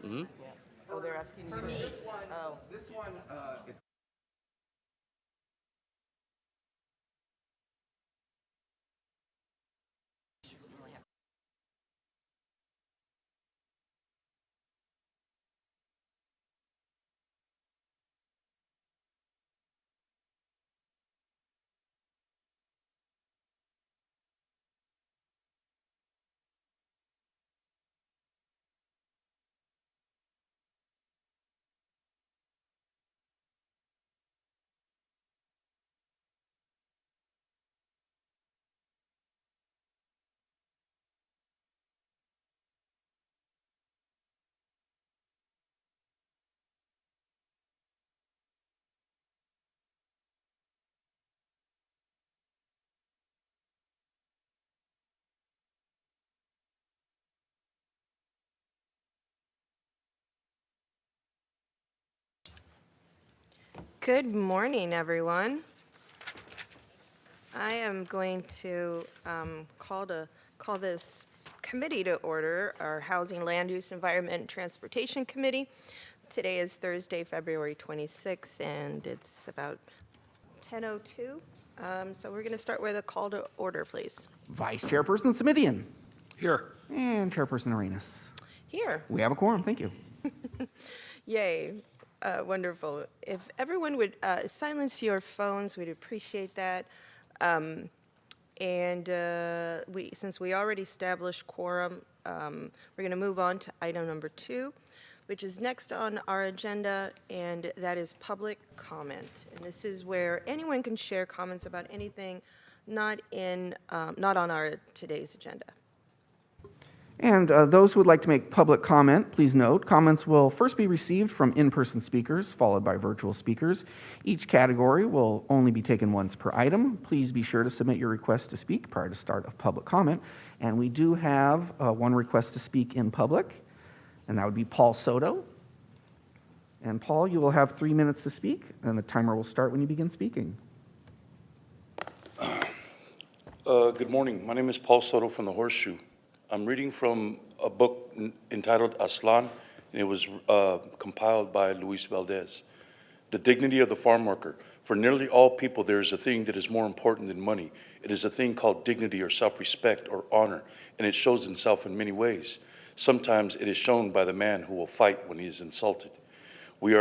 Mhm. Oh, they're asking you. For me. Oh. This one, it's Good morning, everyone. I am going to call this committee to order, our Housing, Land Use, Environment, and Transportation Committee. Today is Thursday, February 26th, and it's about 10:02. So we're going to start with a call to order, please. Vice Chairperson Simidian. Here. And Chairperson Arenas. Here. We have a quorum, thank you. Yay. Wonderful. If everyone would silence your phones, we'd appreciate that. Since we already established quorum, we're going to move on to item number 2, which is next on our agenda, and that is public comment. And this is where anyone can share comments about anything not on our today's agenda. And those who would like to make public comment, please note, comments will first be received from in-person speakers, followed by virtual speakers. Each category will only be taken once per item. Please be sure to submit your request to speak prior to start of public comment. And we do have one request to speak in public, and that would be Paul Soto. And Paul, you will have 3 minutes to speak, and the timer will start when you begin speaking. Good morning. My name is Paul Soto from the Horseshoe. I'm reading from a book entitled Aslan, and it was compiled by Luis Valdez. The dignity of the farm worker. For nearly all people, there is a thing that is more important than money. It is a thing called dignity or self-respect or honor, and it shows itself in many ways. Sometimes it is shown by the man who will fight when he is insulted. We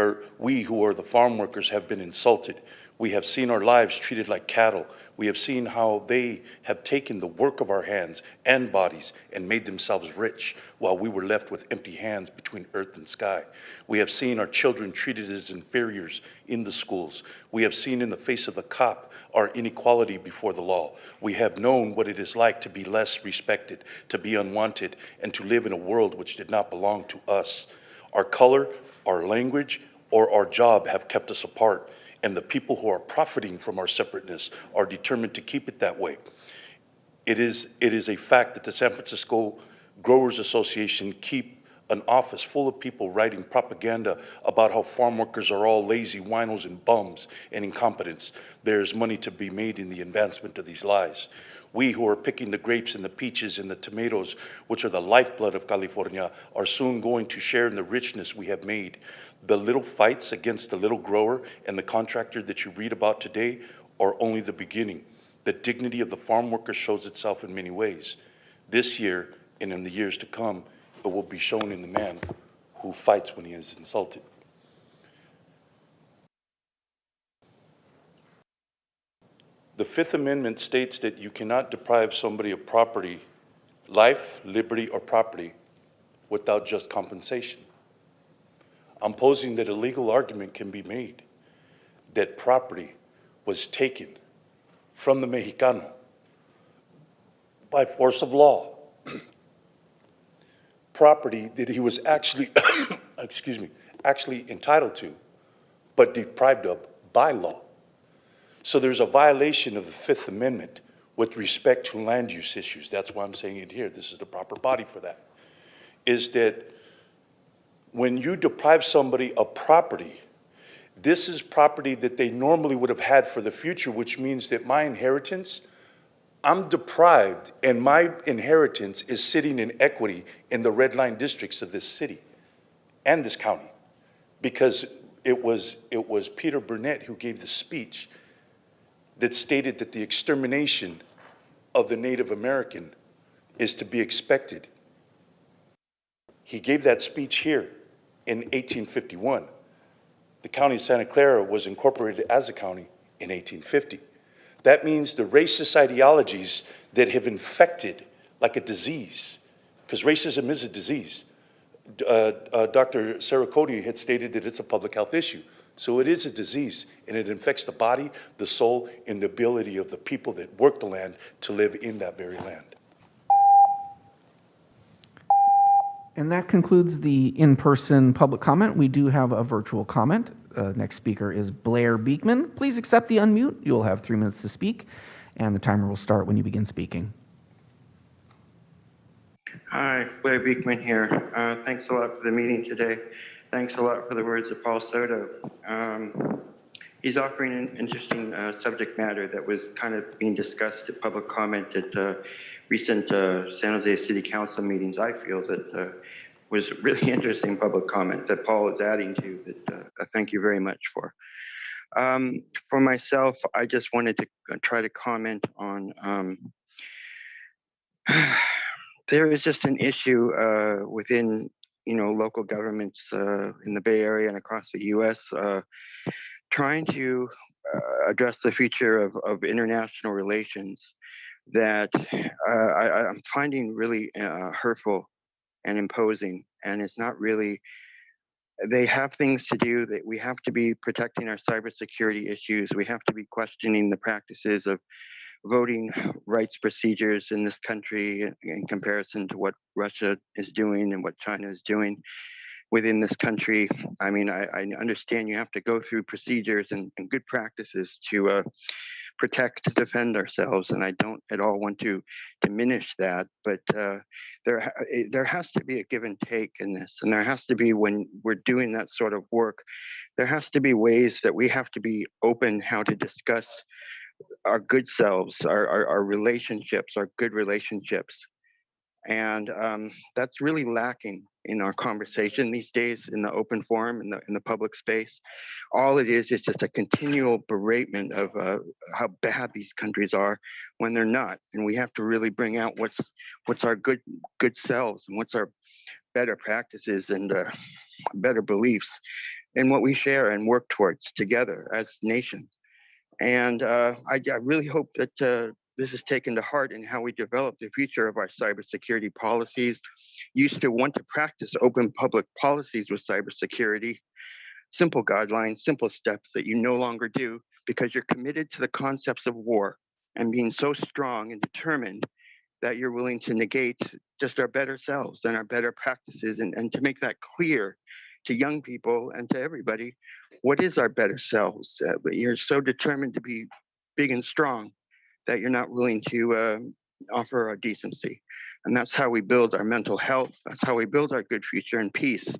who are the farm workers have been insulted. We have seen our lives treated like cattle. We have seen how they have taken the work of our hands and bodies and made themselves rich while we were left with empty hands between earth and sky. We have seen our children treated as inferiors in the schools. We have seen in the face of the cop our inequality before the law. We have known what it is like to be less respected, to be unwanted, and to live in a world which did not belong to us. Our color, our language, or our job have kept us apart, and the people who are profiting from our separateness are determined to keep it that way. It is a fact that the San Francisco Growers Association keep an office full of people writing propaganda about how farm workers are all lazy winos and bums and incompetents. There's money to be made in the advancement of these lies. We who are picking the grapes and the peaches and the tomatoes, which are the lifeblood of California, are soon going to share in the richness we have made. The little fights against the little grower and the contractor that you read about today are only the beginning. The dignity of the farm worker shows itself in many ways. This year and in the years to come, it will be shown in the man who fights when he is insulted. The Fifth Amendment states that you cannot deprive somebody of property, life, liberty, or property without just compensation. I'm posing that a legal argument can be made that property was taken from the Mexicano by force of law. Property that he was actually, actually entitled to, but deprived of by law. So there's a violation of the Fifth Amendment with respect to land use issues. That's why I'm saying it here. This is the proper body for that. Is that when you deprive somebody of property, this is property that they normally would have had for the future, which means that my inheritance, I'm deprived, and my inheritance is sitting in equity in the red line districts of this city. and this county, because it was Peter Burnett who gave the speech that stated that the extermination of the Native American is to be expected. He gave that speech here in 1851. The county of Santa Clara was incorporated as a county in 1850. That means the racist ideologies that have infected like a disease, because racism is a disease. Dr. Sarah Cody had stated that it's a public health issue. So it is a disease, and it infects the body, the soul, and the ability of the people that work the land to live in that very land. And that concludes the in-person public comment. We do have a virtual comment. Next speaker is Blair Beekman. Please accept the unmute. You'll have 3 minutes to speak, and the timer will start when you begin speaking. Hi, Blair Beekman here. Thanks a lot for the meeting today. Thanks a lot for the words of Paul Soto. He's offering an interesting subject matter that was kind of being discussed at public comment at recent San Jose City Council meetings. I feel that was really interesting public comment that Paul is adding to that I thank you very much for. For myself, I just wanted to try to comment on there is just an issue within local governments in the Bay Area and across the U.S. Trying to address the future of international relations that I'm finding really hurtful and imposing, and it's not really. They have things to do. That we have to be protecting our cybersecurity issues. We have to be questioning the practices of voting rights procedures in this country in comparison to what Russia is doing and what China is doing within this country. I mean, I understand you have to go through procedures and good practices to protect, to defend ourselves, and I don't at all want to diminish that, but there has to be a give and take in this, and there has to be, when we're doing that sort of work, there has to be ways that we have to be open how to discuss our good selves, our relationships, our good relationships. And that's really lacking in our conversation these days in the open forum, in the public space. All it is just a continual beratement of how bad these countries are when they're not. And we have to really bring out what's our good selves and what's our better practices and better beliefs and what we share and work towards together as nations. And I really hope that this is taken to heart in how we develop the future of our cybersecurity policies. Used to want to practice open public policies with cybersecurity, simple guidelines, simple steps that you no longer do because you're committed to the concepts of war and being so strong and determined that you're willing to negate just our better selves and our better practices and to make that clear to young people and to everybody, what is our better selves? You're so determined to be big and strong that you're not willing to offer our decency. And that's how we build our mental health. That's how we build our good future and peace.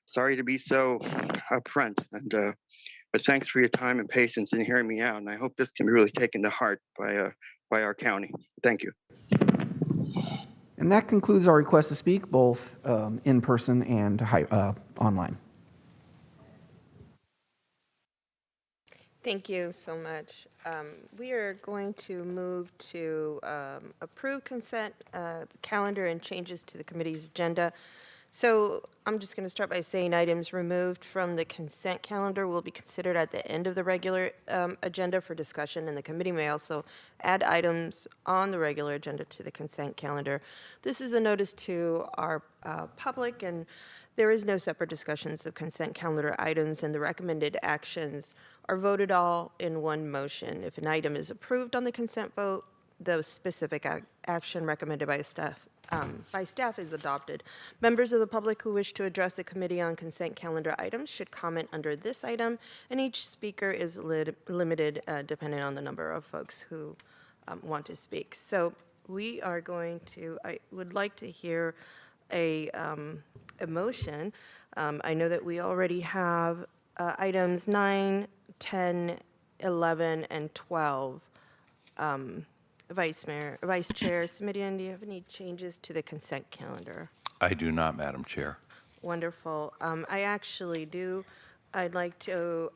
Sorry to be so upfront, but thanks for your time and patience in hearing me out. And I hope this can be really taken to heart by our county. Thank you. And that concludes our request to speak, both in person and online. Thank you so much. We are going to move to approve consent calendar and changes to the committee's agenda. So I'm just going to start by saying items removed from the consent calendar will be considered at the end of the regular agenda for discussion, and the committee may also add items on the regular agenda to the consent calendar. This is a notice to our public, and there is no separate discussions of consent calendar items, and the recommended actions are voted all in one motion. If an item is approved on the consent vote, the specific action recommended by staff is adopted. Members of the public who wish to address the committee on consent calendar items should comment under this item, and each speaker is limited depending on the number of folks who want to speak. So we are going to, I would like to hear a motion. I know that we already have items 9, 10, 11, and 12. Vice Chair Simidian, do you have any changes to the consent calendar? I do not, Madam Chair. Wonderful. I actually do. I'd like to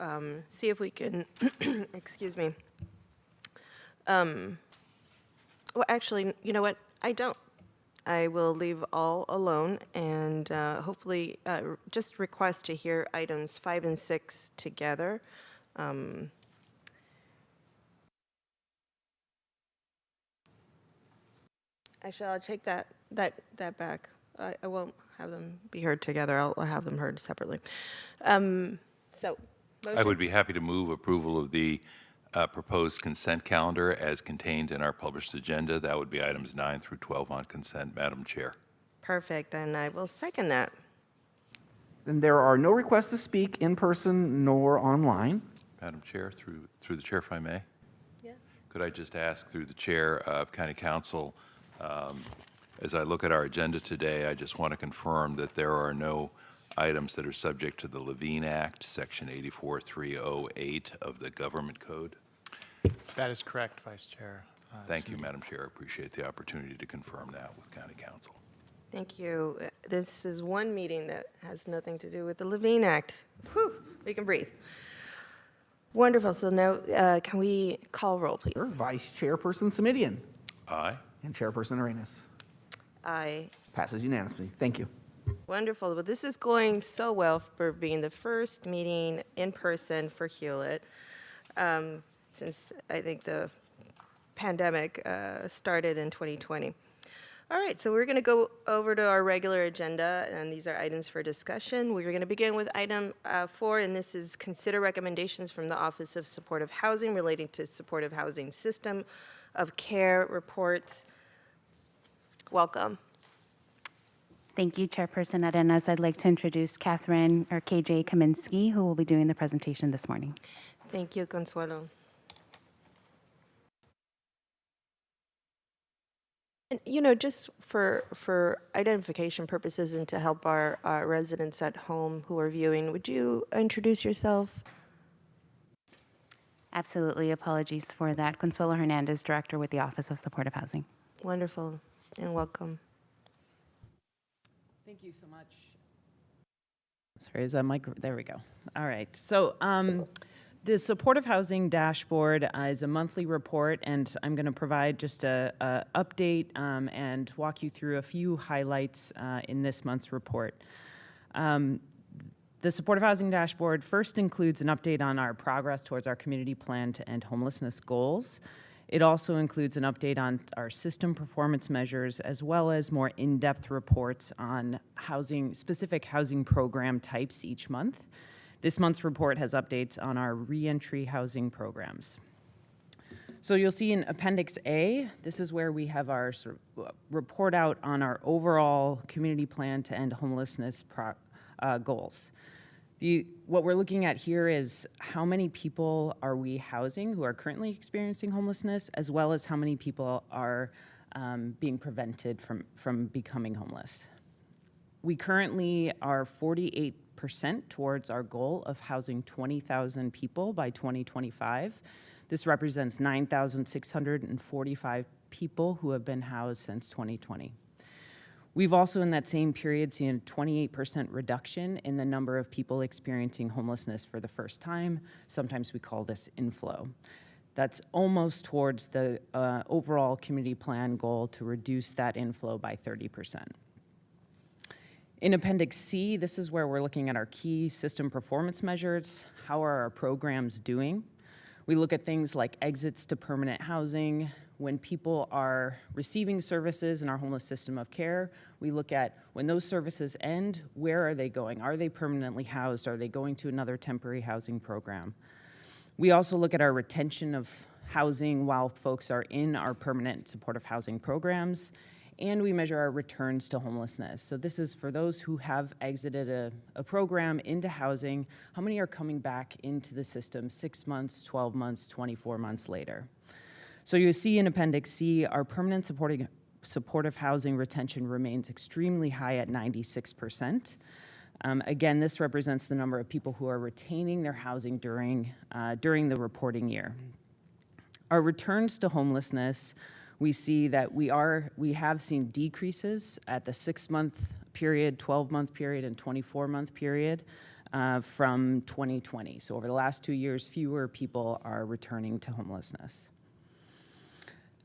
see if we can, excuse me. Well, actually, you know what? I don't. I will leave all alone and hopefully just request to hear items 5 and 6 together. Actually, I'll take that back. I won't have them be heard together. I'll have them heard separately. So, I motion. would be happy to move approval of the proposed consent calendar as contained in our published agenda. That would be items 9 through 12 on consent, Madam Chair. Perfect, and I will second that. And there are no requests to speak in person nor online. Madam Chair, through the chair, if I may, Yes. could I just ask through the chair of County Council, as I look at our agenda today, I just want to confirm that there are no items that are subject to the Levine Act, Section 84308 of the Government Code. That is correct, Vice Chair. Thank you, Madam Chair. I appreciate the opportunity to confirm that with County Council. Thank you. This is one meeting that has nothing to do with the Levine Act. Whew, we can breathe. Wonderful. So now, can we call roll, please? Sure. Vice Chairperson Semidian Aye. and Chairperson Arenas. Aye. Passes unanimously. Thank you. Wonderful. Well, this is going so well for being the first meeting in person for Hewlett since I think the pandemic started in 2020. All right, so we're going to go over to our regular agenda, and these are items for discussion. We're going to begin with item 4, and this is consider recommendations from the Office of Supportive Housing relating to supportive housing system of care reports. Welcome. Thank you, Chairperson Arenas. I'd like to introduce Catherine, or KJ Kaminsky, who will be doing the presentation this morning. Thank you, Consuelo. And, you know, just for identification purposes and to help our residents at home who are viewing, would you introduce yourself? Absolutely. Apologies for that. Consuelo Hernandez, Director with the Office of Supportive Housing. Wonderful, and welcome. Thank you so much. Sorry, is that mic? There we go. All right. So the Supportive Housing Dashboard is a monthly report, and I'm going to provide just a update and walk you through a few highlights in this month's report. The Supportive Housing Dashboard first includes an update on our progress towards our community plan to end homelessness goals. It also includes an update on our system performance measures, as well as more in-depth reports on specific housing program types each month. This month's report has updates on our reentry housing programs. So you'll see in Appendix A, this is where we have our sort of report out on our overall community plan to end homelessness goals. What we're looking at here is how many people are we housing who are currently experiencing homelessness, as well as how many people are being prevented from becoming homeless. We currently are 48% towards our goal of housing 20,000 people by 2025. This represents 9,645 people who have been housed since 2020. We've also, in that same period, seen a 28% reduction in the number of people experiencing homelessness for the first time. Sometimes we call this inflow. That's almost towards the overall community plan goal to reduce that inflow by 30%. In Appendix C, this is where we're looking at our key system performance measures. How are our programs doing? We look at things like exits to permanent housing. When people are receiving services in our homeless system of care, we look at when those services end, where are they going? Are they permanently housed? Are they going to another temporary housing program? We also look at our retention of housing while folks are in our permanent supportive housing programs, and we measure our returns to homelessness. So this is for those who have exited a program into housing, how many are coming back into the system 6 months, 12 months, 24 months later? So you see in Appendix C, our permanent supportive housing retention remains extremely high at 96%. Again, this represents the number of people who are retaining their housing during the reporting year. Our returns to homelessness, we see that we have seen decreases at the 6-month period, 12-month period, and 24-month period from 2020. So over the last 2 years, fewer people are returning to homelessness.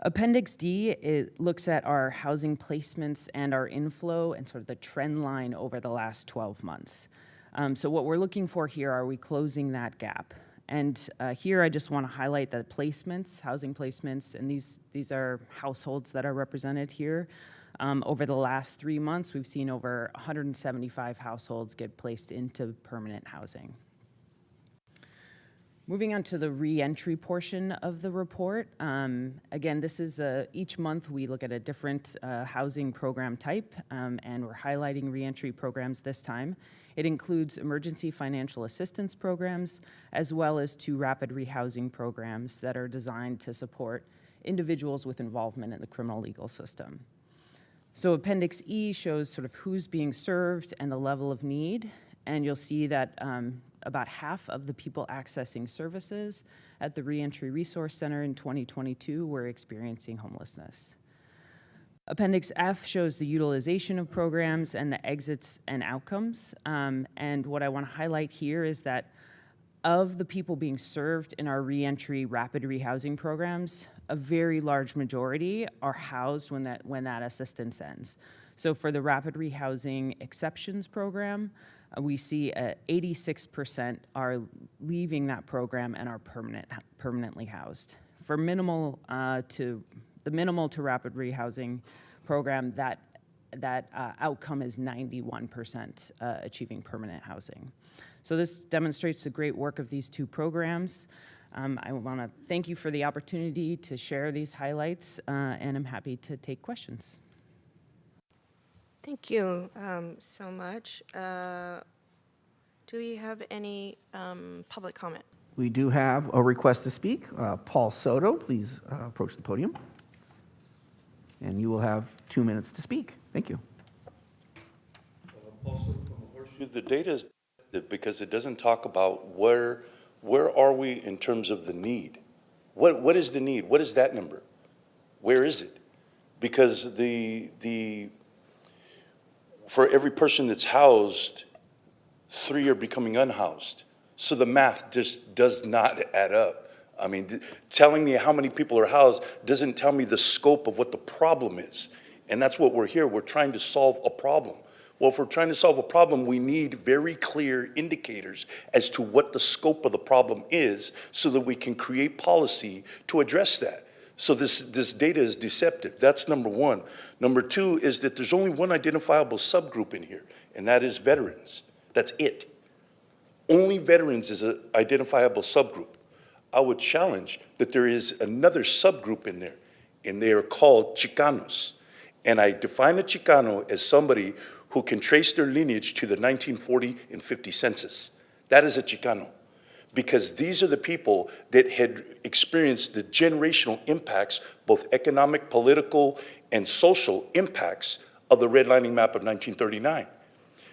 Appendix D, it looks at our housing placements and our inflow and sort of the trend line over the last 12 months. So what we're looking for here, are we closing that gap? And here I just want to highlight that placements, housing placements, and these are households that are represented here. Over the last 3 months, we've seen over 175 households get placed into permanent housing. Moving on to the reentry portion of the report. Again, this is each month we look at a different housing program type, and we're highlighting reentry programs this time. It includes emergency financial assistance programs, as well as 2 rapid rehousing programs that are designed to support individuals with involvement in the criminal legal system. So Appendix E shows sort of who's being served and the level of need, and you'll see that about half of the people accessing services at the Reentry Resource Center in 2022 were experiencing homelessness. Appendix F shows the utilization of programs and the exits and outcomes. And what I want to highlight here is that of the people being served in our reentry rapid rehousing programs, a very large majority are housed when that assistance ends. So for the rapid rehousing exceptions program, we see 86% are leaving that program and are permanently housed. For the minimal to rapid rehousing program, that outcome is 91% achieving permanent housing. So this demonstrates the great work of these 2 programs. I want to thank you for the opportunity to share these highlights, and I'm happy to take questions. Thank you so much. Do we have any public comment? We do have a request to speak. Paul Soto, please approach the podium. And you will have 2 minutes to speak. Thank you. Also, from the Horseshoe, the data is because it doesn't talk about where are we in terms of the need. What is the need? What is that number? Where is it? Because for every person that's housed, 3 are becoming unhoused. So the math just does not add up. I mean, telling me how many people are housed doesn't tell me the scope of what the problem is. And that's what we're here. We're trying to solve a problem. Well, if we're trying to solve a problem, we need very clear indicators as to what the scope of the problem is so that we can create policy to address that. So this data is deceptive. That's number one. Number 2 is that there's only one identifiable subgroup in here, and that is veterans. That's it. Only veterans is an identifiable subgroup. I would challenge that there is another subgroup in there, and they are called Chicanos. And I define a Chicano as somebody who can trace their lineage to the 1940 and 50 census. That is a Chicano, because these are the people that had experienced the generational impacts, both economic, political, and social impacts of the redlining map of 1939.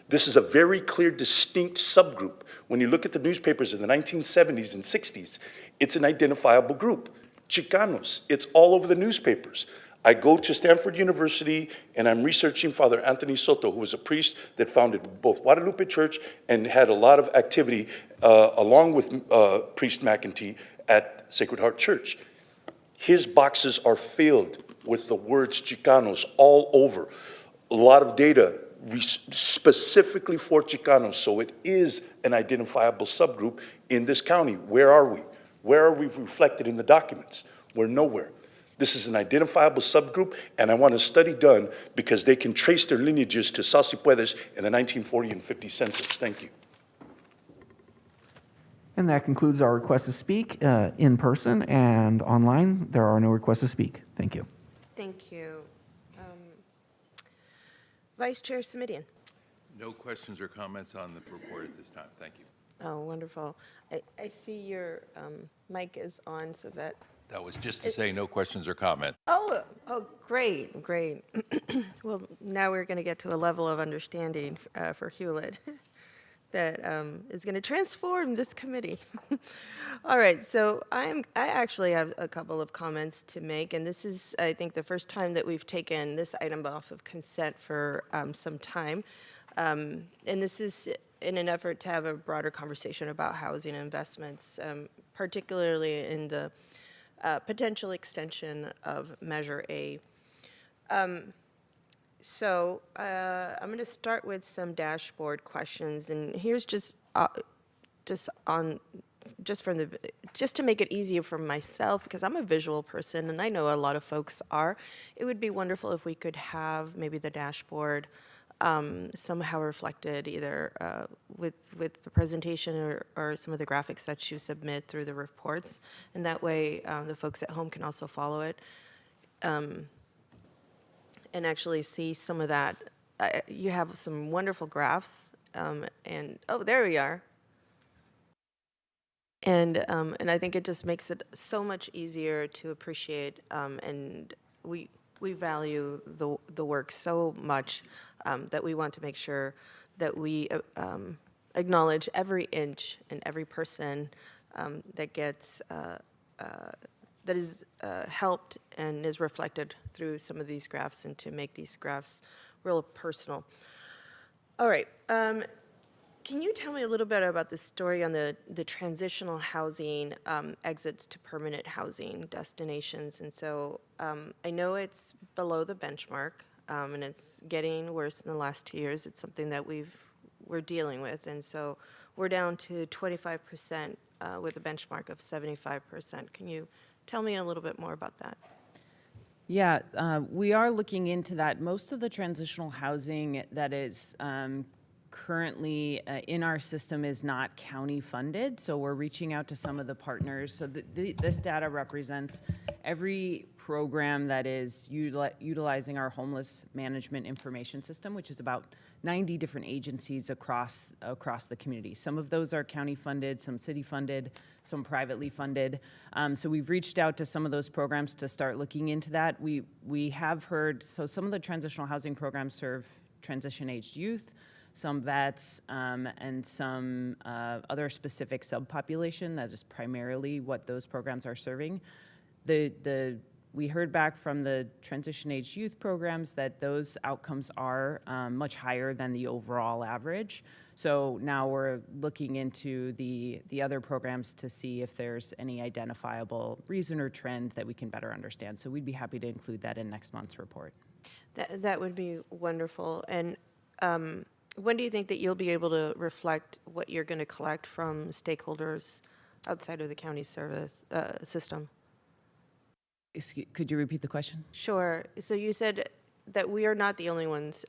This is a very clear, distinct subgroup. When you look at the newspapers in the 1970s and 60s, it's an identifiable group. Chicanos, it's all over the newspapers. I go to Stanford University and I'm researching Father Anthony Soto, who was a priest that founded both Guadalupe Church and had a lot of activity along with Priest McEntee at Sacred Heart Church. His boxes are filled with the words Chicanos all over. A lot of data specifically for Chicanos, so it is an identifiable subgroup in this county. Where are we? Where are we reflected in the documents? We're nowhere. This is an identifiable subgroup, and I want a study done because they can trace their lineages to Salsipuedes in the 1940 and 50 census. Thank you. And that concludes our request to speak in person and online. There are no requests to speak. Thank you. Thank you. Vice Chair Simidian. No questions or comments on the report at this time. Thank you. Oh, wonderful. I see your mic is on, so that. That was just to say no questions or comments. Oh, great, great. Well, now we're going to get to a level of understanding for Hewlett. that is going to transform this committee. All right, so I actually have a couple of comments to make, and this is, I think, the first time that we've taken this item off of consent for some time. And this is in an effort to have a broader conversation about housing investments, particularly in the potential extension of Measure A. So I'm going to start with some dashboard questions, and here's just to make it easier for myself, because I'm a visual person, and I know a lot of folks are. It would be wonderful if we could have maybe the dashboard somehow reflected, either with the presentation or some of the graphics that you submit through the reports, and that way the folks at home can also follow it. And actually see some of that. You have some wonderful graphs, and oh, there we are. And I think it just makes it so much easier to appreciate, and we value the work so much that we want to make sure that we acknowledge every inch and every person that gets that is helped and is reflected through some of these graphs, and to make these graphs real personal. All right. Can you tell me a little bit about the story on the transitional housing exits to permanent housing destinations? And so I know it's below the benchmark, and it's getting worse in the last 2 years. It's something that we're dealing with. And so we're down to 25% with a benchmark of 75%. Can you tell me a little bit more about that? Yeah, we are looking into that. Most of the transitional housing that is currently in our system is not county funded, so we're reaching out to some of the partners. So this data represents every program that is utilizing our homeless management information system, which is about 90 different agencies across the community. Some of those are county funded, some city funded, some privately funded. So we've reached out to some of those programs to start looking into that. We have heard, so some of the transitional housing programs serve transition-aged youth, some vets, and some other specific subpopulation. That is primarily what those programs are serving. We heard back from the transition-aged youth programs that those outcomes are much higher than the overall average. So now we're looking into the other programs to see if there's any identifiable reason or trend that we can better understand. So we'd be happy to include that in next month's report. That would be wonderful. And when do you think that you'll be able to reflect what you're going to collect from stakeholders outside of the county service system? Could you repeat the question? Sure. So you said that we are not the only ones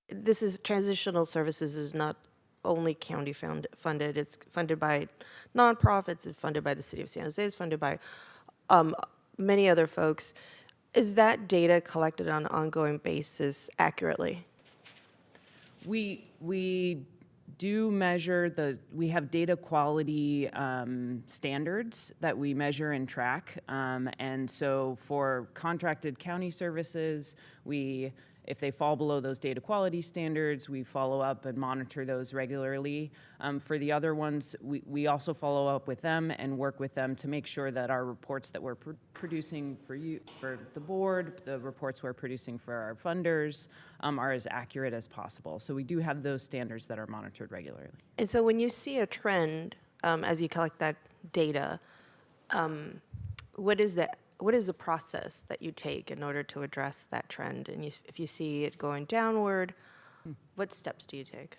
this is transitional services is not only county funded. It's funded by nonprofits. It's funded by the city of San Jose. It's funded by many other folks. Is that data collected on an ongoing basis accurately? We do measure we have data quality standards that we measure and track. And so for contracted county services, if they fall below those data quality standards, we follow up and monitor those regularly. For the other ones, we also follow up with them and work with them to make sure that our reports that we're producing for the board, the reports we're producing for our funders, are as accurate as possible. So we do have those standards that are monitored regularly. And so when you see a trend, as you collect that data, what is the process that you take in order to address that trend? And if you see it going downward, what steps do you take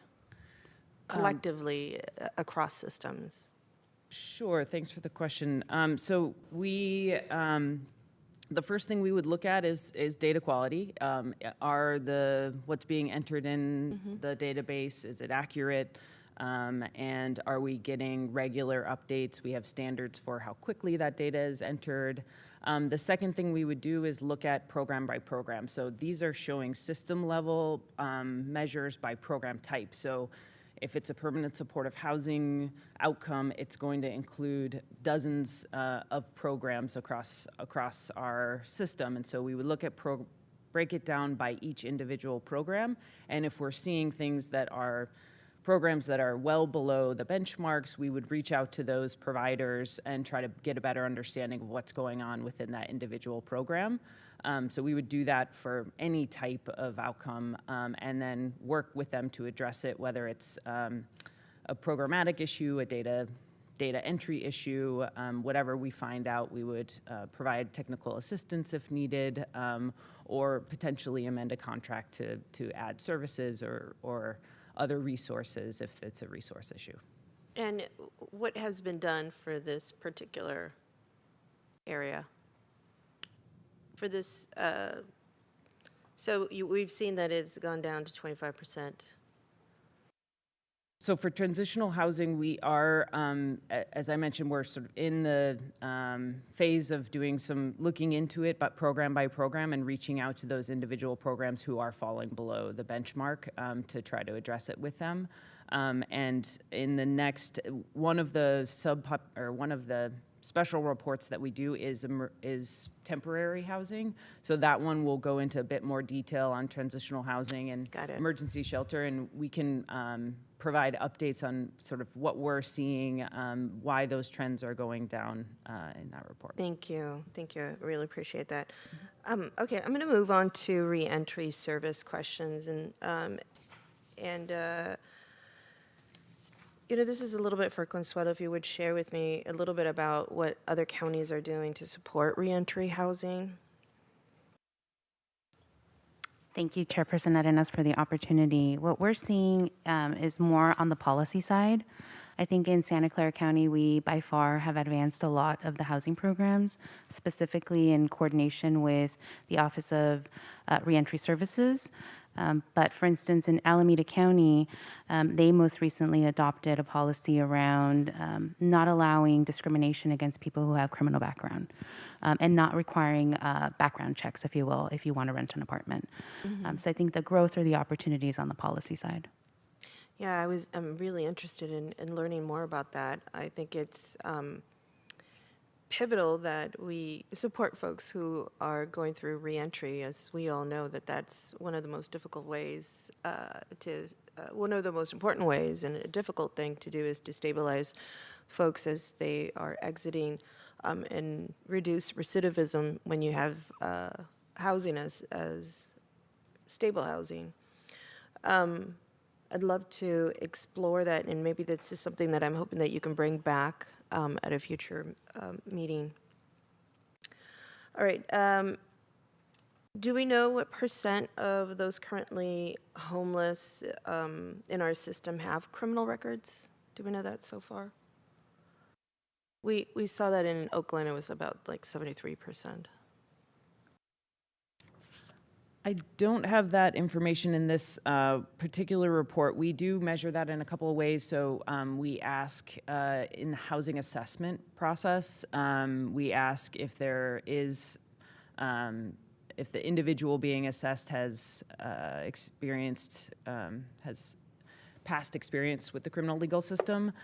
collectively across systems? Sure, thanks for the question. So the first thing we would look at is data quality. What's being entered in the database, is it accurate? And are we getting regular updates? We have standards for how quickly that data is entered. The second thing we would do is look at program by program. So these are showing system level measures by program type. So if it's a permanent supportive housing outcome, it's going to include dozens of programs across our system. And so we would look at break it down by each individual program. And if we're seeing things that are programs that are well below the benchmarks, we would reach out to those providers and try to get a better understanding of what's going on within that individual program. So we would do that for any type of outcome, and then work with them to address it, whether it's a programmatic issue, a data entry issue, whatever we find out, we would provide technical assistance if needed, or potentially amend a contract to add services or other resources if it's a resource issue. And what has been done for this particular area? For this, we've seen that it's gone down to 25%. So for transitional housing, we are, as I mentioned, we're sort of in the phase of doing some looking into it, but program by program, and reaching out to those individual programs who are falling below the benchmark to try to address it with them. And in the next, one of the special reports that we do is temporary housing. So that one will go into a bit more detail on transitional housing and Got it. emergency shelter, and we can provide updates on sort of what we're seeing, why those trends are going down in that report. Thank you. Thank you. I really appreciate that. Okay, I'm going to move on to reentry service questions. This is a little bit for Consuelo, if you would share with me a little bit about what other counties are doing to support reentry housing. Thank you, Chairperson Arenas, for the opportunity. What we're seeing is more on the policy side. I think in Santa Clara County, we by far have advanced a lot of the housing programs, specifically in coordination with the Office of Reentry Services. But for instance, in Alameda County, they most recently adopted a policy around not allowing discrimination against people who have criminal background, and not requiring background checks, if you will, if you want to rent an apartment. So I think the growth or the opportunities on the policy side. Yeah, I'm really interested in learning more about that. I think it's pivotal that we support folks who are going through reentry, as we all know that that's one of the most difficult ways one of the most important ways, and a difficult thing to do is to stabilize folks as they are exiting, and reduce recidivism when you have housing as stable housing. I'd love to explore that, and maybe this is something that I'm hoping that you can bring back at a future meeting. All right. Do we know what % of those currently homeless in our system have criminal records? Do we know that so far? We saw that in Oakland, it was about like 73%. I don't have that information in this particular report. We do measure that in a couple of ways. So we ask in the housing assessment process, we ask if there is, if the individual being assessed has has past experience with the criminal legal system.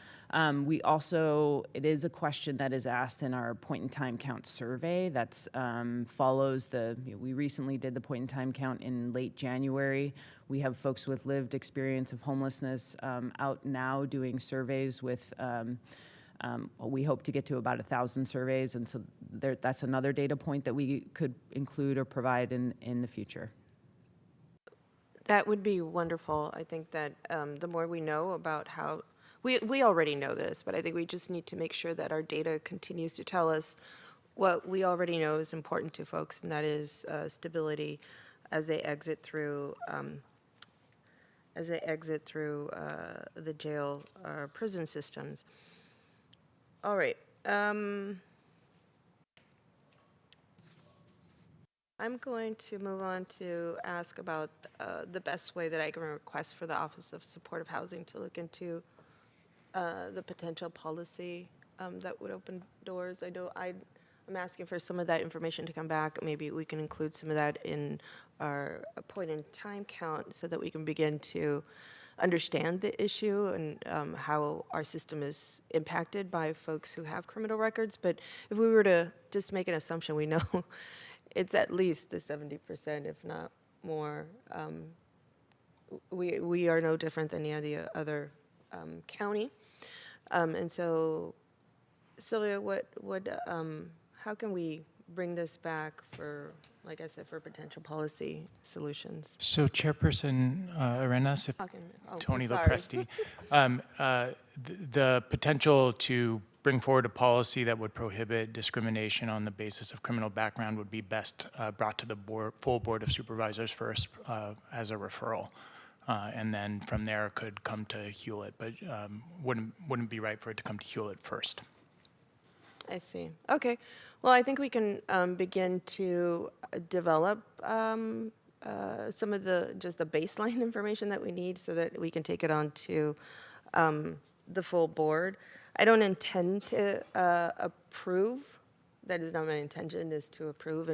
We also, it is a question that is asked in our point-in-time count survey that's follows we recently did the point-in-time count in late January. We have folks with lived experience of homelessness out now doing surveys with, we hope to get to about 1,000 surveys, and so that's another data point that we could include or provide in the future. That would be wonderful. I think that the more we know about how, we already know this, but I think we just need to make sure that our data continues to tell us what we already know is important to folks, and that is stability as they exit through the jail or prison systems. All right. I'm going to move on to ask about the best way that I can request for the Office of Supportive Housing to look into the potential policy that would open doors. I know I'm asking for some of that information to come back. Maybe we can include some of that in our point-in-time count so that we can begin to understand the issue and how our system is impacted by folks who have criminal records. But if we were to just make an assumption, we know it's at least the 70%, if not more. We are no different than any other county. And so, Sylvia, how can we bring this back for, like I said, for potential policy solutions? So Chairperson Arenas, if How can- oh, I'm Tony sorry. Lopresti, the potential to bring forward a policy that would prohibit discrimination on the basis of criminal background would be best brought to the full Board of Supervisors first as a referral. And then from there could come to Hewlett, but wouldn't be right for it to come to Hewlett first. I see. Okay. Well, I think we can begin to develop some of just the baseline information that we need so that we can take it on to the full board. I don't intend to approve. That is not my intention, is to approve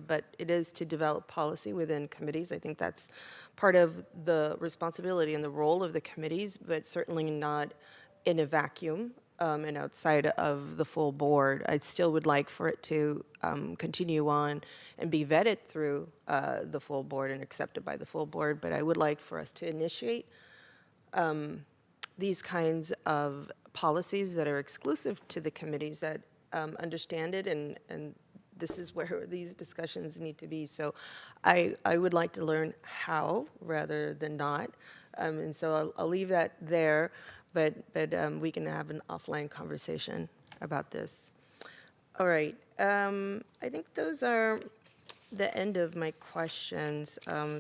but it is to develop policy within committees. I think that's part of the responsibility and the role of the committees, but certainly not in a vacuum and outside of the full board. I still would like for it to continue on and be vetted through the full board and accepted by the full board, but I would like for us to initiate these kinds of policies that are exclusive to the committees that understand it, and this is where these discussions need to be. So I would like to learn how rather than not, and so I'll leave that there, but we can have an offline conversation about this. All right, I think those are the end of my questions.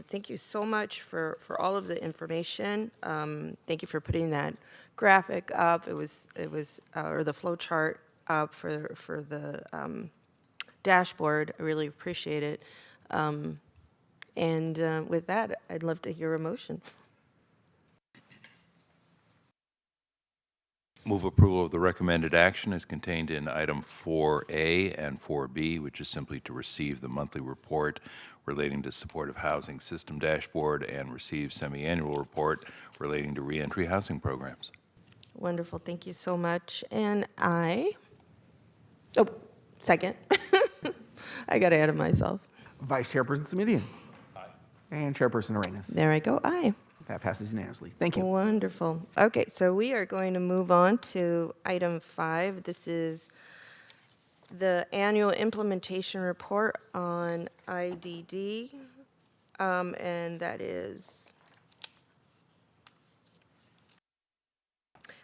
Thank you so much for all of the information. Thank you for putting that graphic up. It was or the flow chart up for the dashboard. I really appreciate it. And with that, I'd love to hear a motion. Move approval of the recommended action as contained in item 4A and 4B, which is simply to receive the monthly report relating to supportive housing system dashboard and receive semi-annual report relating to reentry housing programs. Wonderful. Thank you so much. And second. I got ahead of myself. Vice Chairperson Semidion. Aye. And Chairperson Arenas. There I go. Aye. That passes unanimously. Thank you. Wonderful. Okay, so we are going to move on to item 5. This is the annual implementation report on IDD, and that is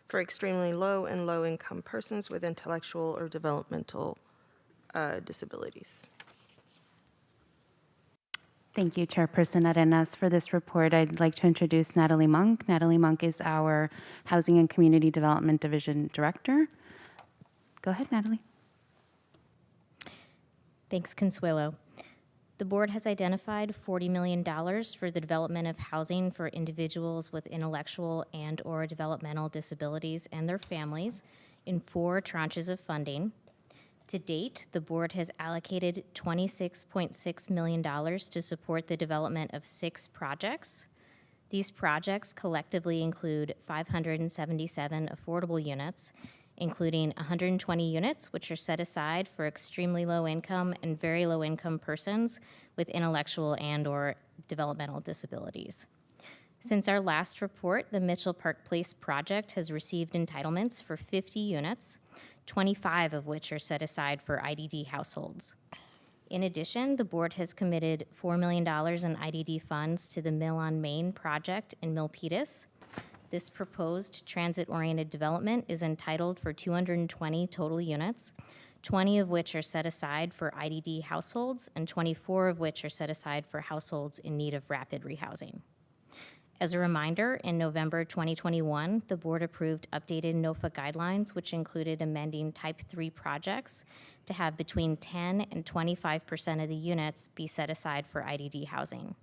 for extremely low and low-income persons with intellectual or developmental disabilities. Thank you, Chairperson Arenas. For this report, I'd like to introduce Natalie Monk. Natalie Monk is our Housing and Community Development Division Director. Go ahead, Natalie. Thanks, Consuelo. The board has identified $40 million for the development of housing for individuals with intellectual and/or developmental disabilities and their families in 4 tranches of funding. To date, the board has allocated $26.6 million to support the development of 6 projects. These projects collectively include 577 affordable units, including 120 units, which are set aside for extremely low income and very low income persons with intellectual and/or developmental disabilities. Since our last report, the Mitchell Park Place project has received entitlements for 50 units, 25 of which are set aside for IDD households. In addition, the board has committed $4 million in IDD funds to the Mill on Main project in Milpitas. This proposed transit-oriented development is entitled for 220 total units, 20 of which are set aside for IDD households, and 24 of which are set aside for households in need of rapid rehousing. As a reminder, in November 2021, the board approved updated NOFA guidelines, which included amending Type 3 projects to have between 10 and 25% of the units be set aside for IDD housing.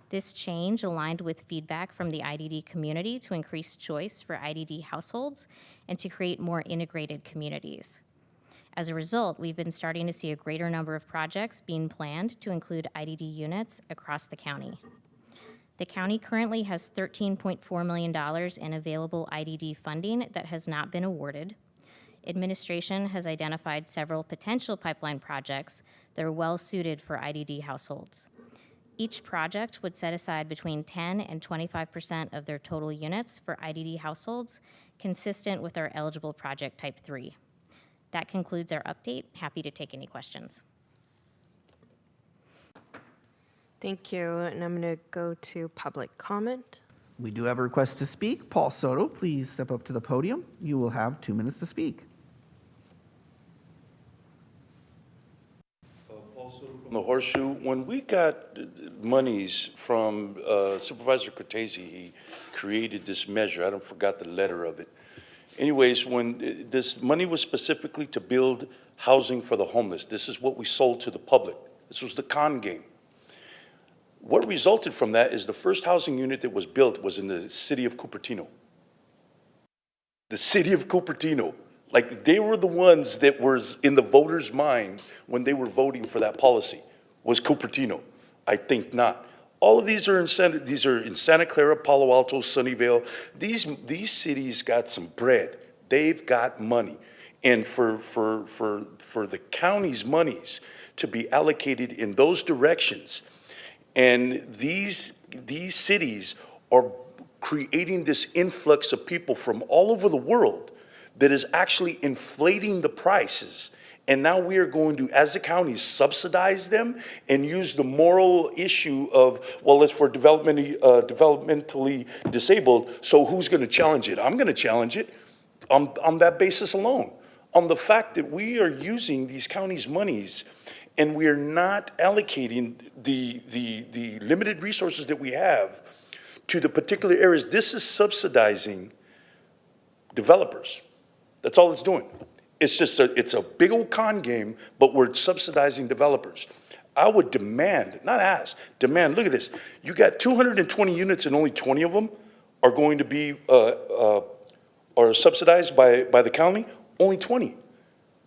This change aligned with feedback from the IDD community to increase choice for IDD households and to create more integrated communities. As a result, we've been starting to see a greater number of projects being planned to include IDD units across the county. The county currently has $13.4 million in available IDD funding that has not been awarded. Administration has identified several potential pipeline projects that are well-suited for IDD households. Each project would set aside between 10 and 25% of their total units for IDD households, consistent with our eligible project type 3. That concludes our update. Happy to take any questions. Thank you, and I'm going to go to public comment. We do have a request to speak. Paul Soto, please step up to the podium. You will have 2 minutes to speak. Paul Soto from the Horseshoe. When we got monies from Supervisor Cortese, he created this measure. I forgot the letter of it. Anyways, when this money was specifically to build housing for the homeless, this is what we sold to the public. This was the con game. What resulted from that is the first housing unit that was built was in the city of Cupertino. The city of Cupertino. Like, they were the ones that was in the voters' mind when they were voting for that policy, was Cupertino. I think not. All of these are in Santa Clara, Palo Alto, Sunnyvale. These cities got some bread. They've got money. And for the county's monies to be allocated in those directions, and these cities are creating this influx of people from all over the world that is actually inflating the prices. And now we are going to, as a county, subsidize them and use the moral issue of, well, it's for developmentally disabled, so who's going to challenge it? I'm going to challenge it on that basis alone, on the fact that we are using these counties' monies and we are not allocating the limited resources that we have to the particular areas. This is subsidizing developers. That's all it's doing. It's just it's a big old con game, but we're subsidizing developers. I would demand, not ask, demand, look at this. You got 220 units and only 20 of them are going to be are subsidized by the county, only 20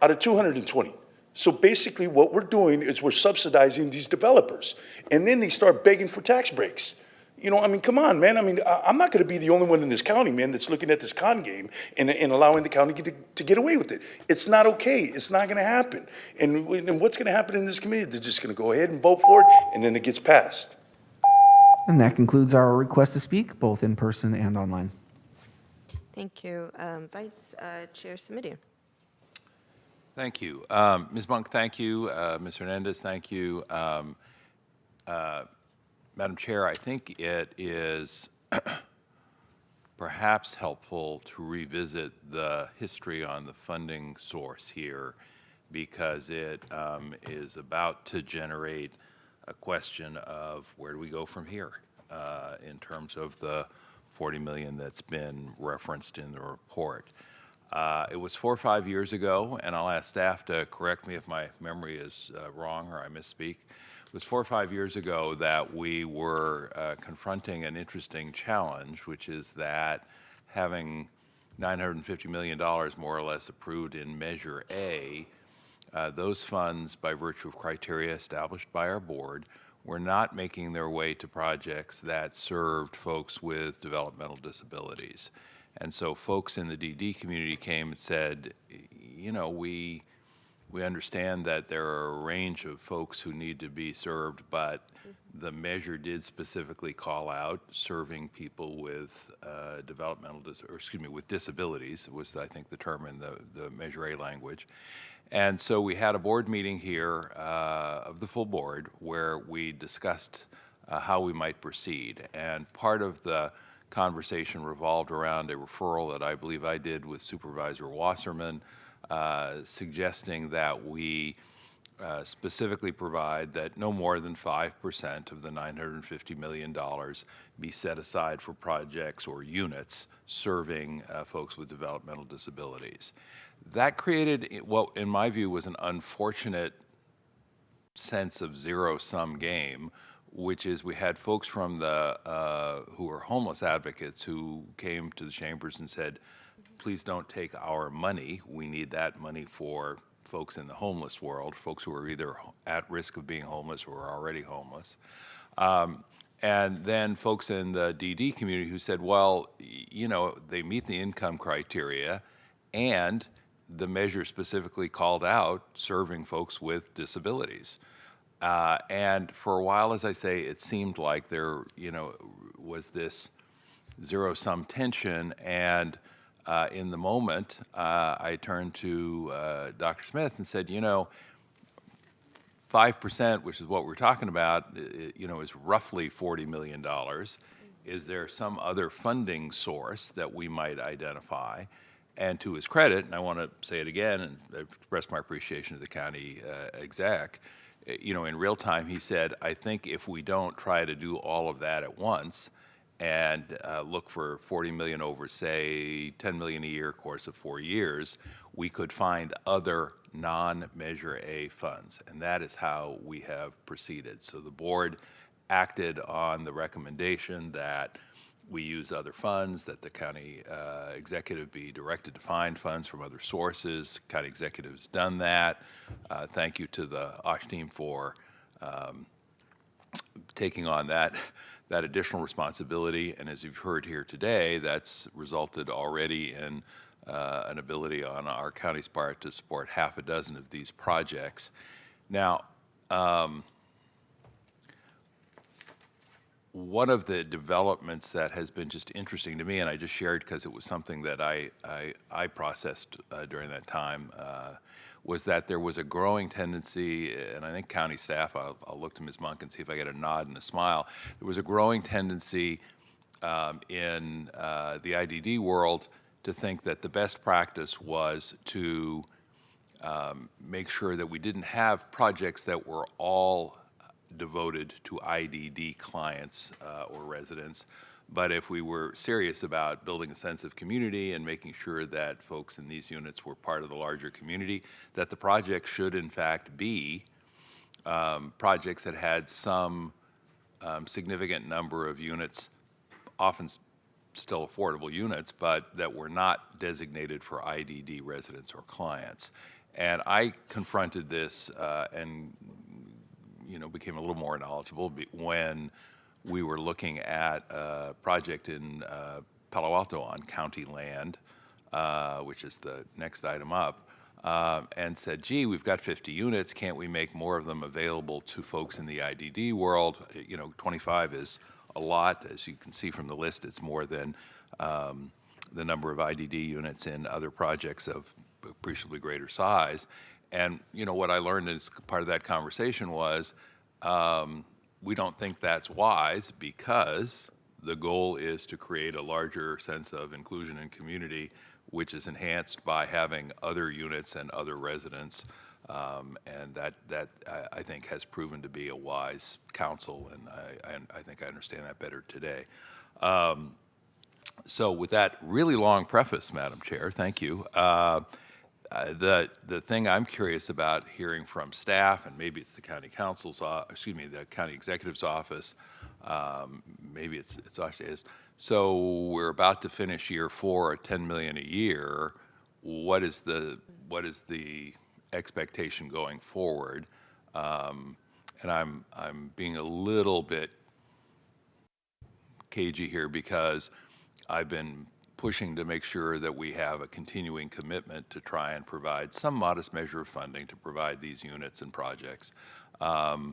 out of 220. So basically what we're doing is we're subsidizing these developers. And then they start begging for tax breaks. You know, I mean, come on, man. I mean, I'm not going to be the only one in this county, man, that's looking at this con game and allowing the county to get away with it. It's not okay. It's not going to happen. And what's going to happen in this committee? They're just going to go ahead and vote for it, and then it gets passed. And that concludes our request to speak, both in person and online. Thank you. Vice Chair Simidian. Thank you. Ms. Monk, thank you. Ms. Hernandez, thank you. Madam Chair, I think it is perhaps helpful to revisit the history on the funding source here, because it is about to generate a question of where do we go from here in terms of the $40 million that's been referenced in the report. It was 4 or 5 years ago, and I'll ask staff to correct me if my memory is wrong or I misspeak. It was 4 or 5 years ago that we were confronting an interesting challenge, which is that having $950 million more or less approved in Measure A, those funds, by virtue of criteria established by our board, were not making their way to projects that served folks with developmental disabilities. And so folks in the DD community came and said, you know, we understand that there are a range of folks who need to be served, but the measure did specifically call out serving people with with disabilities was, I think, the term in the Measure A language. And so we had a board meeting here of the full board where we discussed how we might proceed. And part of the conversation revolved around a referral that I believe I did with Supervisor Wasserman, suggesting that we specifically provide that no more than 5% of the $950 million be set aside for projects or units serving folks with developmental disabilities. That created what, in my view, was an unfortunate sense of zero-sum game, which is we had folks from the who were homeless advocates who came to the chambers and said, please don't take our money. We need that money for folks in the homeless world, folks who are either at risk of being homeless or are already homeless. And then folks in the DD community who said, well, you know, they meet the income criteria and the measure specifically called out serving folks with disabilities. And for a while, as I say, it seemed like there, was this zero-sum tension. And in the moment, I turned to Dr. Smith and said, 5%, which is what we're talking about, is roughly $40 million. Is there some other funding source that we might identify? And to his credit, and I want to say it again and express my appreciation to the county exec, in real time, he said, I think if we don't try to do all of that at once and look for 40 million over, say, 10 million a year course of 4 years, we could find other non-Measure A funds. And that is how we have proceeded. So the board acted on the recommendation that we use other funds, that the county executive be directed to find funds from other sources. County executive has done that. Thank you to the OSH team for taking on that additional responsibility. And as you've heard here today, that's resulted already in an ability on our county's part to support half a dozen of these projects. Now, one of the developments that has been just interesting to me, and I just shared because it was something that I processed during that time, was that there was a growing tendency, and I think county staff, I'll look to Ms. Monk and see if I get a nod and a smile, there was a growing tendency in the IDD world to think that the best practice was to make sure that we didn't have projects that were all devoted to IDD clients or residents, but if we were serious about building a sense of community and making sure that folks in these units were part of the larger community, that the project should in fact be projects that had some significant number of units, often still affordable units, but that were not designated for IDD residents or clients. And I confronted this and became a little more knowledgeable when we were looking at a project in Palo Alto on county land, which is the next item up, and said, gee, we've got 50 units, can't we make more of them available to folks in the IDD world? 25 is a lot. As you can see from the list, it's more than the number of IDD units in other projects of appreciably greater size. And what I learned as part of that conversation was we don't think that's wise because the goal is to create a larger sense of inclusion and community, which is enhanced by having other units and other residents. And that I think has proven to be a wise counsel, and I think I understand that better today. So with that really long preface, Madam Chair, thank you. The thing I'm curious about hearing from staff, and maybe it's the county council's, the county executive's office, maybe it's is. So we're about to finish year 4 at $10 million a year. What is the expectation going forward? And I'm being a little bit cagey here because I've been pushing to make sure that we have a continuing commitment to try and provide some modest measure of funding to provide these units and projects. My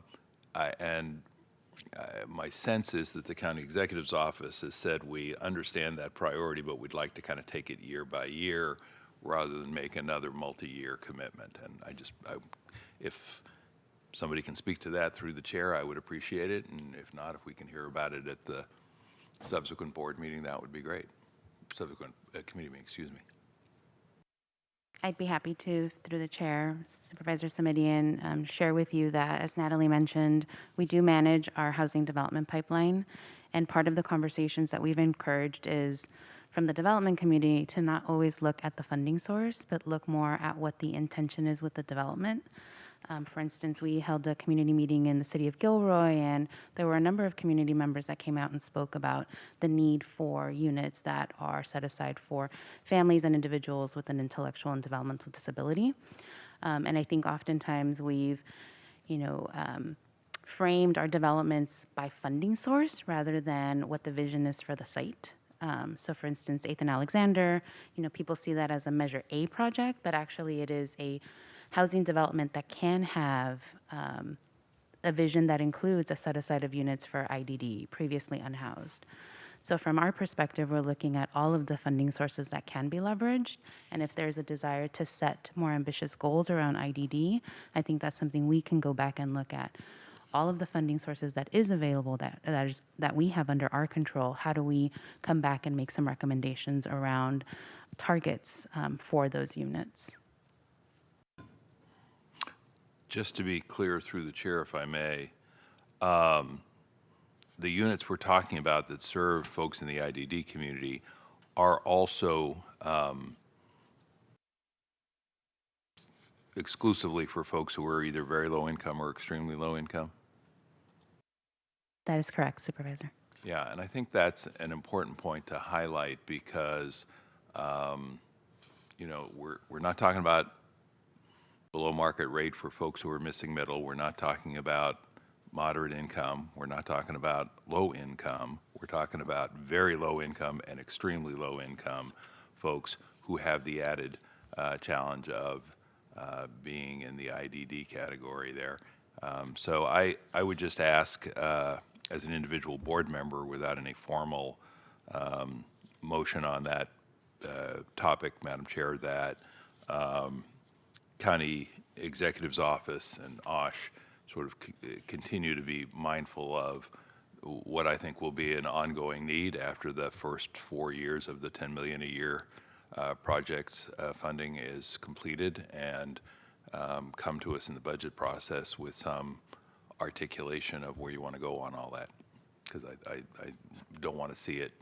sense is that the county executive's office has said we understand that priority, but we'd like to kind of take it year by year rather than make another multi-year commitment. And if somebody can speak to that through the chair, I would appreciate it. And if not, if we can hear about it at the subsequent board meeting, that would be great. Subsequent committee meeting, excuse me. I'd be happy to, through the chair, Supervisor Simitian, share with you that, as Natalie mentioned, we do manage our housing development pipeline. And part of the conversations that we've encouraged is from the development community to not always look at the funding source, but look more at what the intention is with the development. For instance, we held a community meeting in the city of Gilroy, and there were a number of community members that came out and spoke about the need for units that are set aside for families and individuals with an intellectual and developmental disability. And I think oftentimes we've, framed our developments by funding source rather than what the vision is for the site. So for instance, 8th and Alexander, people see that as a Measure A project, but actually it is a housing development that can have a vision that includes a set aside of units for IDD, previously unhoused. So from our perspective, we're looking at all of the funding sources that can be leveraged, and if there's a desire to set more ambitious goals around IDD, I think that's something we can go back and look at. All of the funding sources that is available, that we have under our control, how do we come back and make some recommendations around targets for those units? Just to be clear through the chair, if I may, the units we're talking about that serve folks in the IDD community are also exclusively for folks who are either very low income or extremely low income? That is correct, Supervisor. Yeah, and I think that's an important point to highlight because, we're not talking about below market rate for folks who are missing middle. We're not talking about moderate income. We're not talking about low income. We're talking about very low income and extremely low income folks who have the added challenge of being in the IDD category there. So I would just ask, as an individual board member, without any formal motion on that topic, Madam Chair, that County Executive's Office and OSH sort of continue to be mindful of what I think will be an ongoing need after the first 4 years of the $10 million a year project funding is completed, and come to us in the budget process with some articulation of where you want to go on all that, because I don't want to see it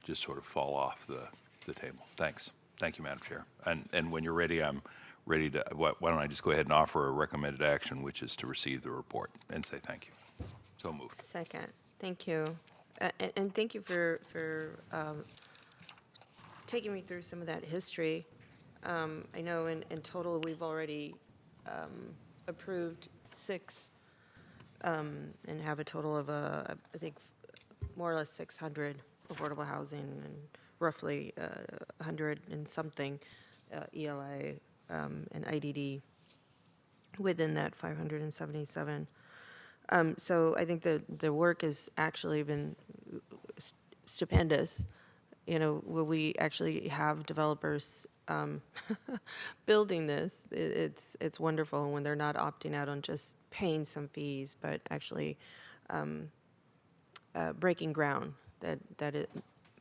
just sort of fall off the table. Thanks. Thank you, Madam Chair. And when you're ready, I'm ready to, why don't I just go ahead and offer a recommended action, which is to receive the report and say thank you. So moved. Second. Thank you. And thank you for taking me through some of that history. I know in total, we've already approved 6 and have a total of, I think, more or less 600 affordable housing and roughly 100 and something ELI and IDD within that 577. So I think the work has actually been stupendous. Where we actually have developers building this, it's wonderful when they're not opting out on just paying some fees, but actually breaking ground. That it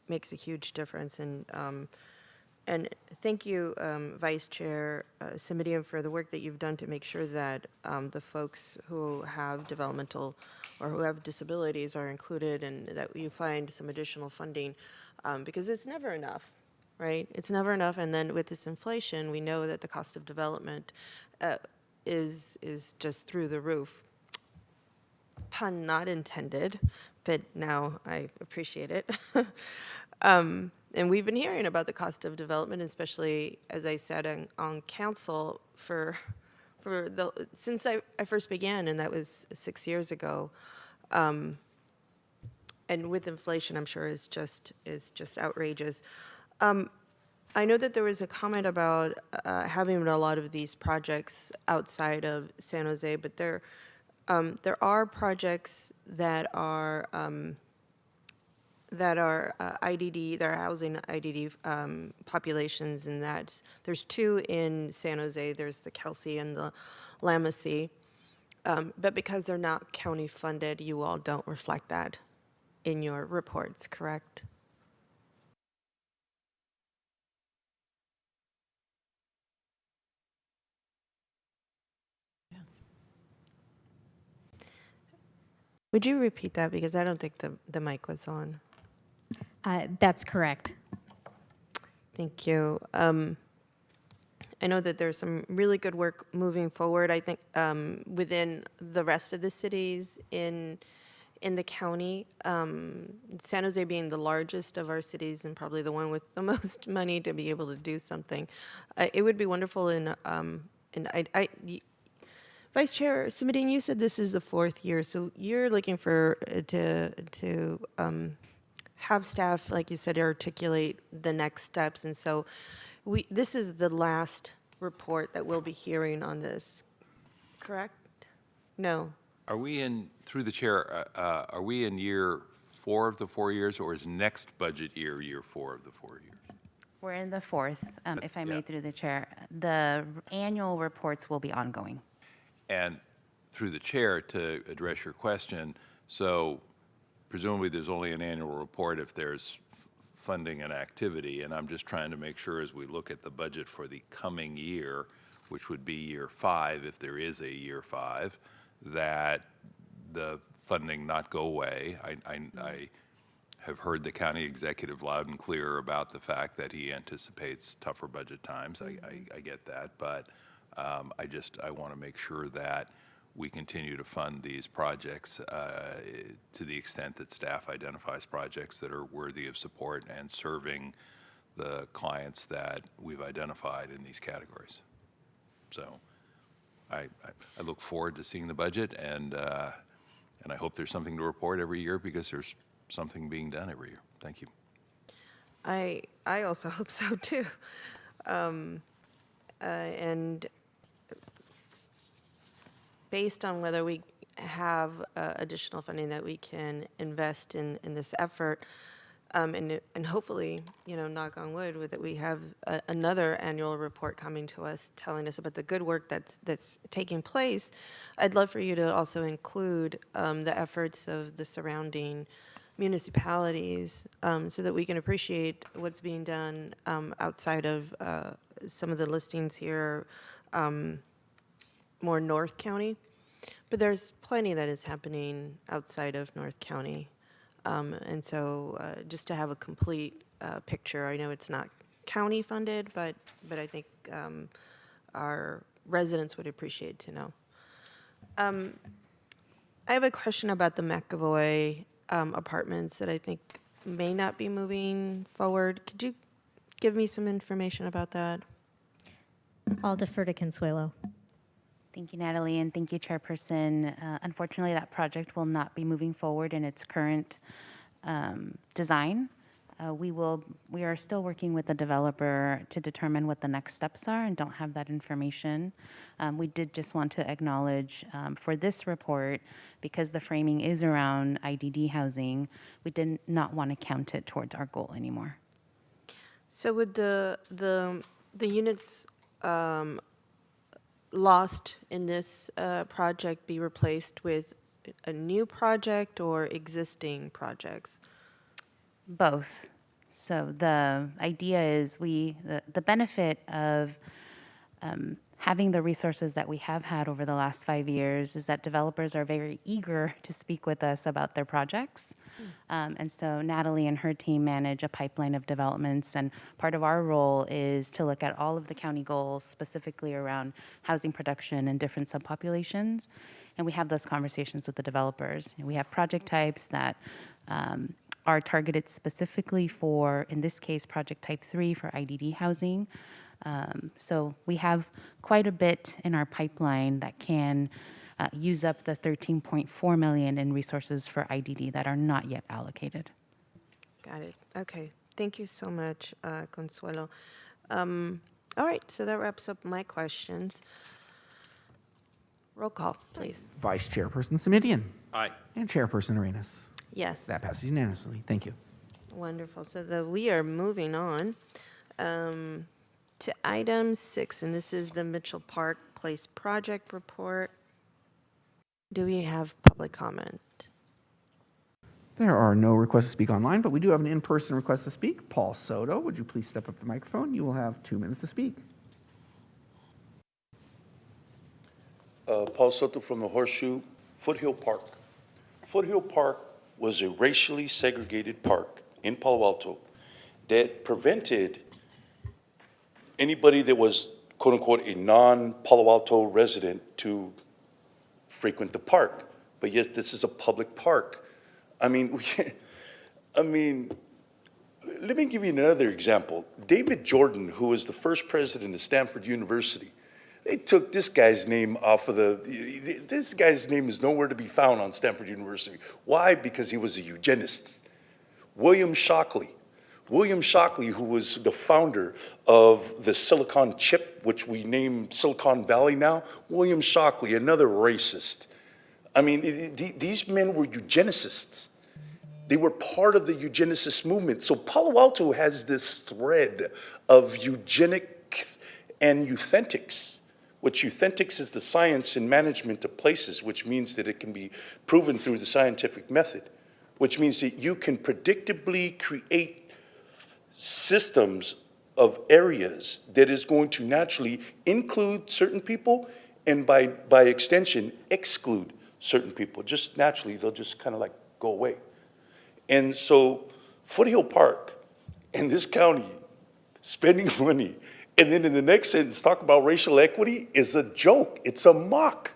makes a huge difference. And thank you, Vice Chair Simitian, for the work that you've done to make sure that the folks who have developmental or who have disabilities are included, and that you find some additional funding, because it's never enough, right? It's never enough. And then with this inflation, we know that the cost of development is just through the roof. Pun not intended, but now I appreciate it. And we've been hearing about the cost of development, especially, as I said, on council since I first began, and that was 6 years ago. And with inflation, I'm sure is just outrageous. I know that there was a comment about having a lot of these projects outside of San Jose, but there are projects that are IDD, that are housing IDD populations, and there's 2 in San Jose. There's the Kelsey and the Lamasi. But because they're not county funded, you all don't reflect that in your reports, correct? Would you repeat that, because I don't think the mic was on? That's correct. Thank you. I know that there's some really good work moving forward, I think, within the rest of the cities in the county. San Jose being the largest of our cities and probably the one with the most money to be able to do something. It would be wonderful Vice Chair Simitian, you said this is the 4th year, so you're looking for to have staff, like you said, articulate the next steps. And so this is the last report that we'll be hearing on this, correct? No. Are we in, through the chair, are we in year 4 of the 4 years, or is next budget year, year 4 of the 4 years? We're in the fourth, if I may, Yeah. through the chair. The annual reports will be ongoing. And through the chair, to address your question, so presumably there's only an annual report if there's funding and activity, and I'm just trying to make sure as we look at the budget for the coming year, which would be year 5, if there is a year 5, that the funding not go away. I have heard the county executive loud and clear about the fact that he anticipates tougher budget times. I get that, but I want to make sure that we continue to fund these projects to the extent that staff identifies projects that are worthy of support and serving the clients that we've identified in these categories. So I look forward to seeing the budget, and I hope there's something to report every year, because there's something being done every year. Thank you. I also hope so too. And based on whether we have additional funding that we can invest in this effort, and hopefully, knock on wood, that we have another annual report coming to us telling us about the good work that's taking place. I'd love for you to also include the efforts of the surrounding municipalities, so that we can appreciate what's being done outside of some of the listings here, more North County. But there's plenty that is happening outside of North County. And so just to have a complete picture, I know it's not county funded, but I think our residents would appreciate to know. I have a question about the McAvoy apartments that I think may not be moving forward. Could you give me some information about that? I'll defer to Consuelo. Thank you, Natalie, and thank you, Chairperson. Unfortunately, that project will not be moving forward in its current design. We are still working with the developer to determine what the next steps are, and don't have that information. We did just want to acknowledge for this report, because the framing is around IDD housing, we did not want to count it towards our goal anymore. So would the units lost in this project be replaced with a new project or existing projects? Both. So the idea is the benefit of having the resources that we have had over the last 5 years is that developers are very eager to speak with us about their projects. And so Natalie and her team manage a pipeline of developments, and part of our role is to look at all of the county goals, specifically around housing production and different subpopulations. And we have those conversations with the developers. And we have project types that are targeted specifically for, in this case, project type 3 for IDD housing. So we have quite a bit in our pipeline that can use up the $13.4 million in resources for IDD that are not yet allocated. Got it. Okay. Thank you so much, Consuelo. All right, so that wraps up my questions. Roll call, please. Vice Chairperson Simidian. Aye. And Chairperson Arenas. Yes. That passes unanimously. Thank you. Wonderful. So we are moving on to item 6, and this is the Mitchell Park Place Project Report. Do we have public comment? There are no requests to speak online, but we do have an in-person request to speak. Paul Soto, would you please step up to the microphone? You will have 2 minutes to speak. Paul Soto from the Horseshoe, Foothill Park. Foothill Park was a racially segregated park in Palo Alto that prevented anybody that was, quote unquote, a non-Palo Alto resident to frequent the park. But yes, this is a public park. I mean, let me give you another example. David Jordan, who was the first president of Stanford University, they took this guy's name off of this guy's name is nowhere to be found on Stanford University. Why? Because he was a eugenist. William Shockley. William Shockley, who was the founder of the silicon chip, which we name Silicon Valley now. William Shockley, another racist. I mean, these men were eugenicists. They were part of the eugenicist movement. So Palo Alto has this thread of eugenics and euthentics, which euthentics is the science and management of places, which means that it can be proven through the scientific method, which means that you can predictably create systems of areas that is going to naturally include certain people and by extension exclude certain people. Just naturally, they'll just kind of like go away. And so Foothill Park and this county spending money, and then in the next sentence talk about racial equity is a joke. It's a mock.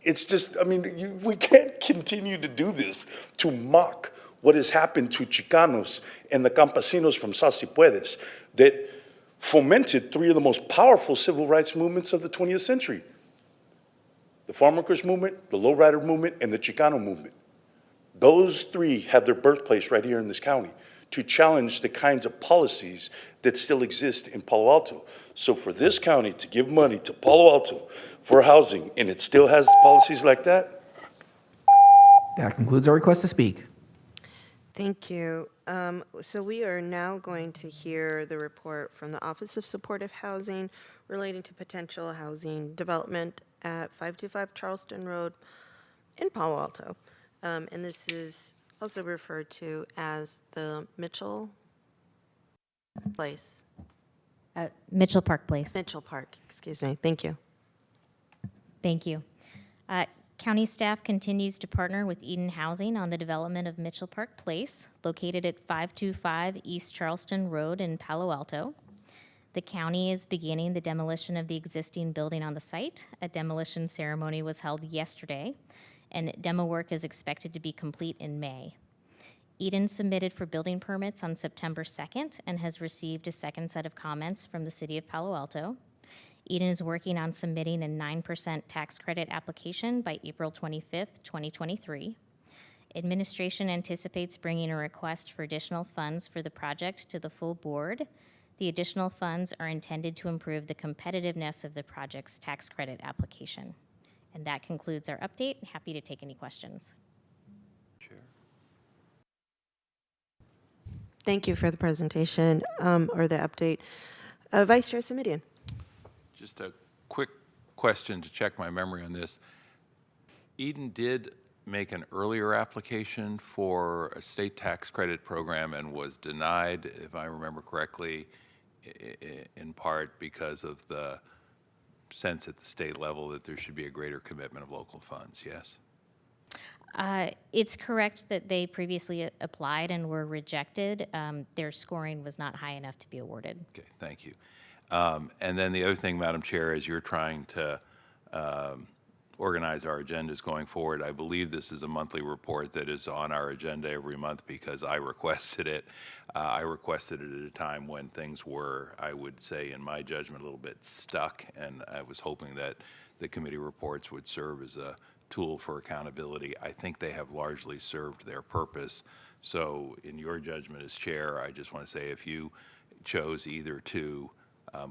It's just, I mean, we can't continue to do this, to mock what has happened to Chicanos and the campesinos from Salsipuedes that fomented three of the most powerful civil rights movements of the 20th century. The farm workers movement, the lowrider movement, and the Chicano movement. Those three have their birthplace right here in this county to challenge the kinds of policies that still exist in Palo Alto. So for this county to give money to Palo Alto for housing, and it still has policies like that. That concludes our request to speak. Thank you. So we are now going to hear the report from the Office of Supportive Housing relating to potential housing development at 525 Charleston Road in Palo Alto. And this is also referred to as the Mitchell Place. Mitchell Park Place. Mitchell Park, excuse me. Thank you. Thank you. County staff continues to partner with Eden Housing on the development of Mitchell Park Place, located at 525 East Charleston Road in Palo Alto. The county is beginning the demolition of the existing building on the site. A demolition ceremony was held yesterday, and demo work is expected to be complete in May. Eden submitted for building permits on September 2nd and has received a second set of comments from the City of Palo Alto. Eden is working on submitting a 9% tax credit application by April 25th, 2023. Administration anticipates bringing a request for additional funds for the project to the full board. The additional funds are intended to improve the competitiveness of the project's tax credit application. And that concludes our update. Happy to take any questions. Thank you for the presentation or the update. Vice Chair Simidian. Just a quick question to check my memory on this. Eden did make an earlier application for a state tax credit program and was denied, if I remember correctly, in part because of the sense at the state level that there should be a greater commitment of local funds, yes? It's correct that they previously applied and were rejected. Their scoring was not high enough to be awarded. Okay, thank you. And then the other thing, Madam Chair, is you're trying to organize our agendas going forward. I believe this is a monthly report that is on our agenda every month because I requested it. I requested it at a time when things were, I would say, in my judgment, a little bit stuck, and I was hoping that the committee reports would serve as a tool for accountability. I think they have largely served their purpose. So in your judgment as chair, I just want to say if you chose either to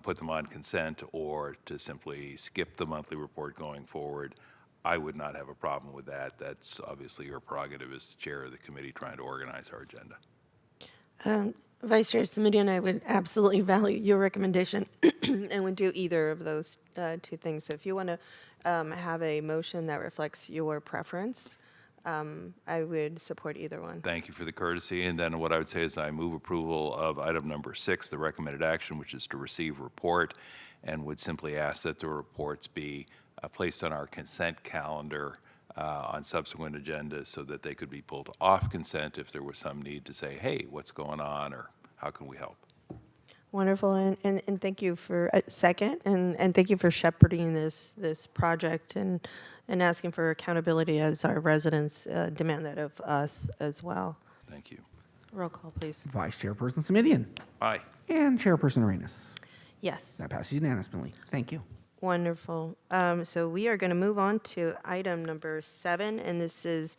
put them on consent or to simply skip the monthly report going forward, I would not have a problem with that. That's obviously your prerogative as chair of the committee trying to organize our agenda. Vice Chair Simidian, I would absolutely value your recommendation and would do either of those two things. So if you want to have a motion that reflects your preference, I would support either one. Thank you for the courtesy. And then what I would say is I move approval of item number 6, the recommended action, which is to receive report, and would simply ask that the reports be placed on our consent calendar on subsequent agendas so that they could be pulled off consent if there was some need to say, hey, what's going on, or how can we help? Wonderful, and thank you for a second, and thank you for shepherding this project and asking for accountability as our residents demand that of us as well. Thank you. Roll call, please. Vice Chairperson Simidian. Aye. And Chairperson Arenas. Yes. That passes unanimously. Thank you. Wonderful. So we are going to move on to item number 7, and this is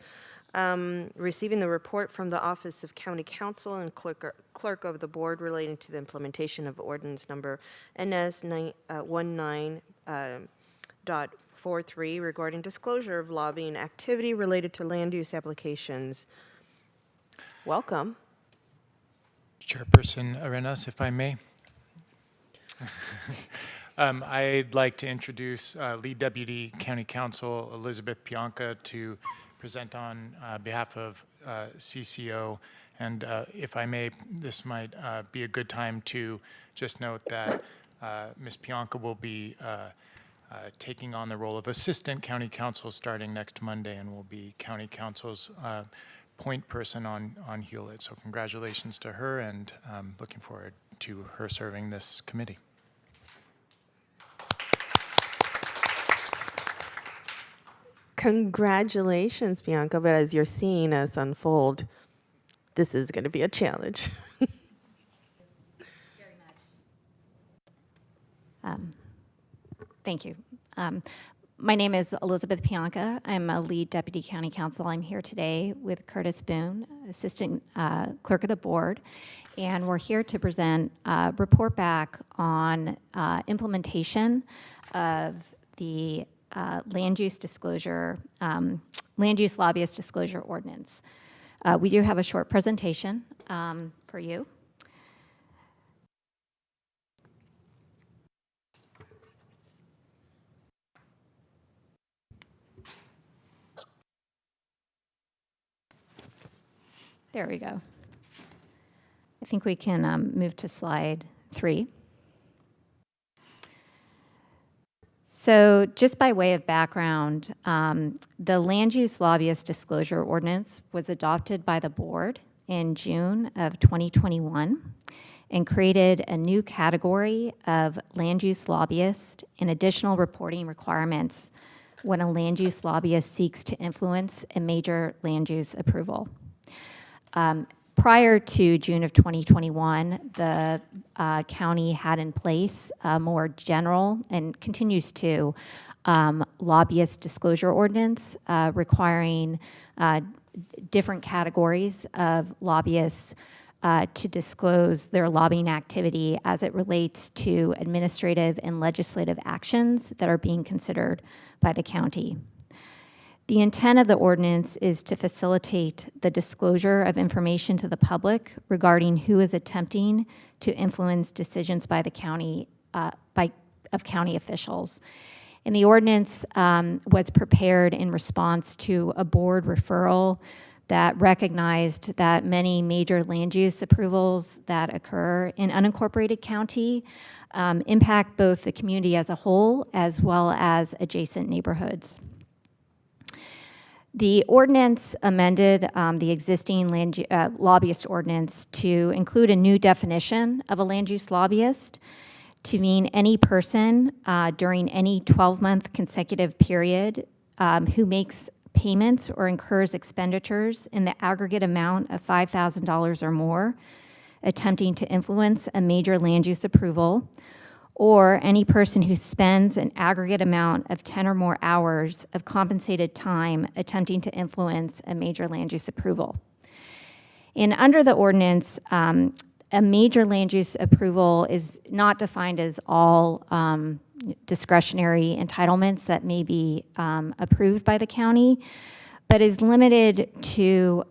Receiving the report from the Office of County Council and Clerk of the Board relating to the implementation of ordinance number NS 19.43 regarding disclosure of lobbying activity related to land use applications. Welcome. Chairperson Arenas, if I may. I'd like to introduce Lead Deputy County Counsel Elizabeth Pianka to present on behalf of CCO. And if I may, this might be a good time to just note that Ms. Pianka will be taking on the role of Assistant County Counsel starting next Monday and will be County Counsel's point person on Hewlett. So congratulations to her, and looking forward to her serving this committee. Congratulations, Bianca, but as you're seeing us unfold, this is going to be a challenge. Thank you. My name is Elizabeth Pianka. I'm a lead deputy county counsel. I'm here today with Curtis Boone, assistant clerk of the board, and we're here to present a report back on implementation of the land use lobbyist disclosure ordinance. We do have a short presentation for you. There we go. I think we can move to slide 3. So just by way of background, the land use lobbyist disclosure ordinance was adopted by the board in June of 2021 and created a new category of land use lobbyist and additional reporting requirements when a land use lobbyist seeks to influence a major land use approval. Prior to June of 2021, the county had in place a more general, and continues to, lobbyist disclosure ordinance requiring different categories of lobbyists to disclose their lobbying activity as it relates to administrative and legislative actions that are being considered by the county. The intent of the ordinance is to facilitate the disclosure of information to the public regarding who is attempting to influence decisions by the county, of county officials. And the ordinance was prepared in response to a board referral that recognized that many major land use approvals that occur in unincorporated county impact both the community as a whole as well as adjacent neighborhoods. The ordinance amended the existing lobbyist ordinance to include a new definition of a land use lobbyist to mean any person during any 12-month consecutive period who makes payments or incurs expenditures in the aggregate amount of $5,000 or more attempting to influence a major land use approval, or any person who spends an aggregate amount of 10 or more hours of compensated time attempting to influence a major land use approval. And under the ordinance, a major land use approval is not defined as all discretionary entitlements that may be approved by the county, but is limited to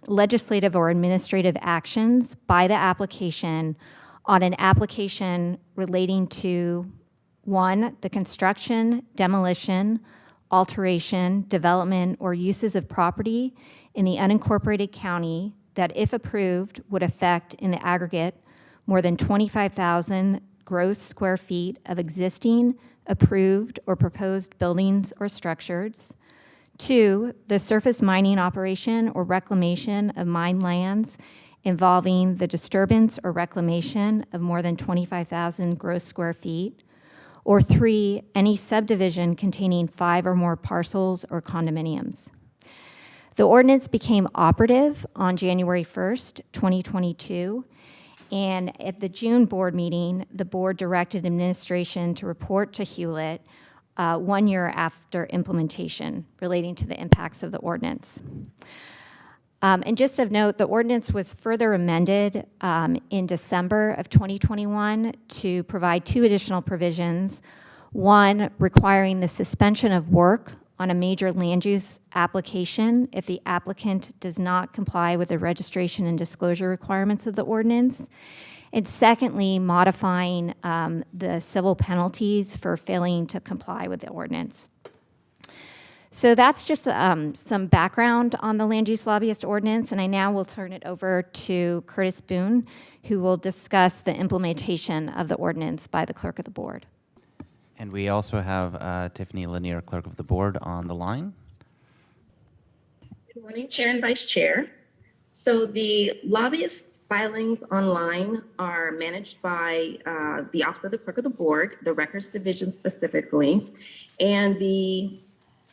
legislative or administrative actions by the application on an application relating to, 1, the construction, demolition, alteration, development, or uses of property in the unincorporated county that, if approved, would affect in the aggregate more than 25,000 gross square feet of existing, approved, or proposed buildings or structures. 2, the surface mining operation or reclamation of mined lands involving the disturbance or reclamation of more than 25,000 gross square feet, or 3, any subdivision containing 5 or more parcels or condominiums. The ordinance became operative on January 1st, 2022, and at the June board meeting, the board directed administration to report to Hewlett 1 year after implementation relating to the impacts of the ordinance. And just of note, the ordinance was further amended in December of 2021 to provide 2 additional provisions. One, requiring the suspension of work on a major land use application if the applicant does not comply with the registration and disclosure requirements of the ordinance. And secondly, modifying the civil penalties for failing to comply with the ordinance. So that's just some background on the land use lobbyist ordinance, and I now will turn it over to Curtis Boone, who will discuss the implementation of the ordinance by the clerk of the board. And we also have Tiffany Lanier, clerk of the board, on the line. Good morning, Chair and Vice Chair. So the lobbyist filings online are managed by the Office of the Clerk of the Board, the Records Division specifically, and the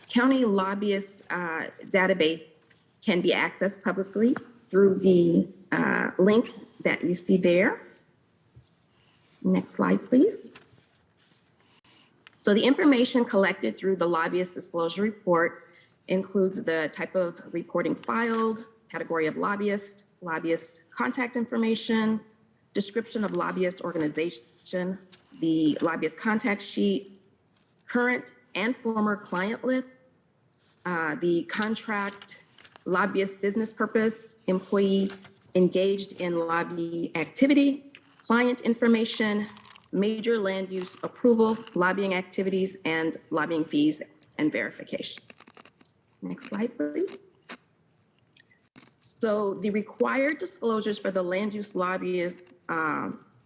county lobbyist database can be accessed publicly through the link that you see there. Next slide, please. So the information collected through the lobbyist disclosure report includes the type of reporting filed, category of lobbyist, lobbyist contact information, description of lobbyist organization, the lobbyist contact sheet, current and former client list, the contract, lobbyist business purpose, employee engaged in lobby activity, client information, major land use approval, lobbying activities, and lobbying fees and verification. Next slide, please. So the required disclosures for the land use lobbyists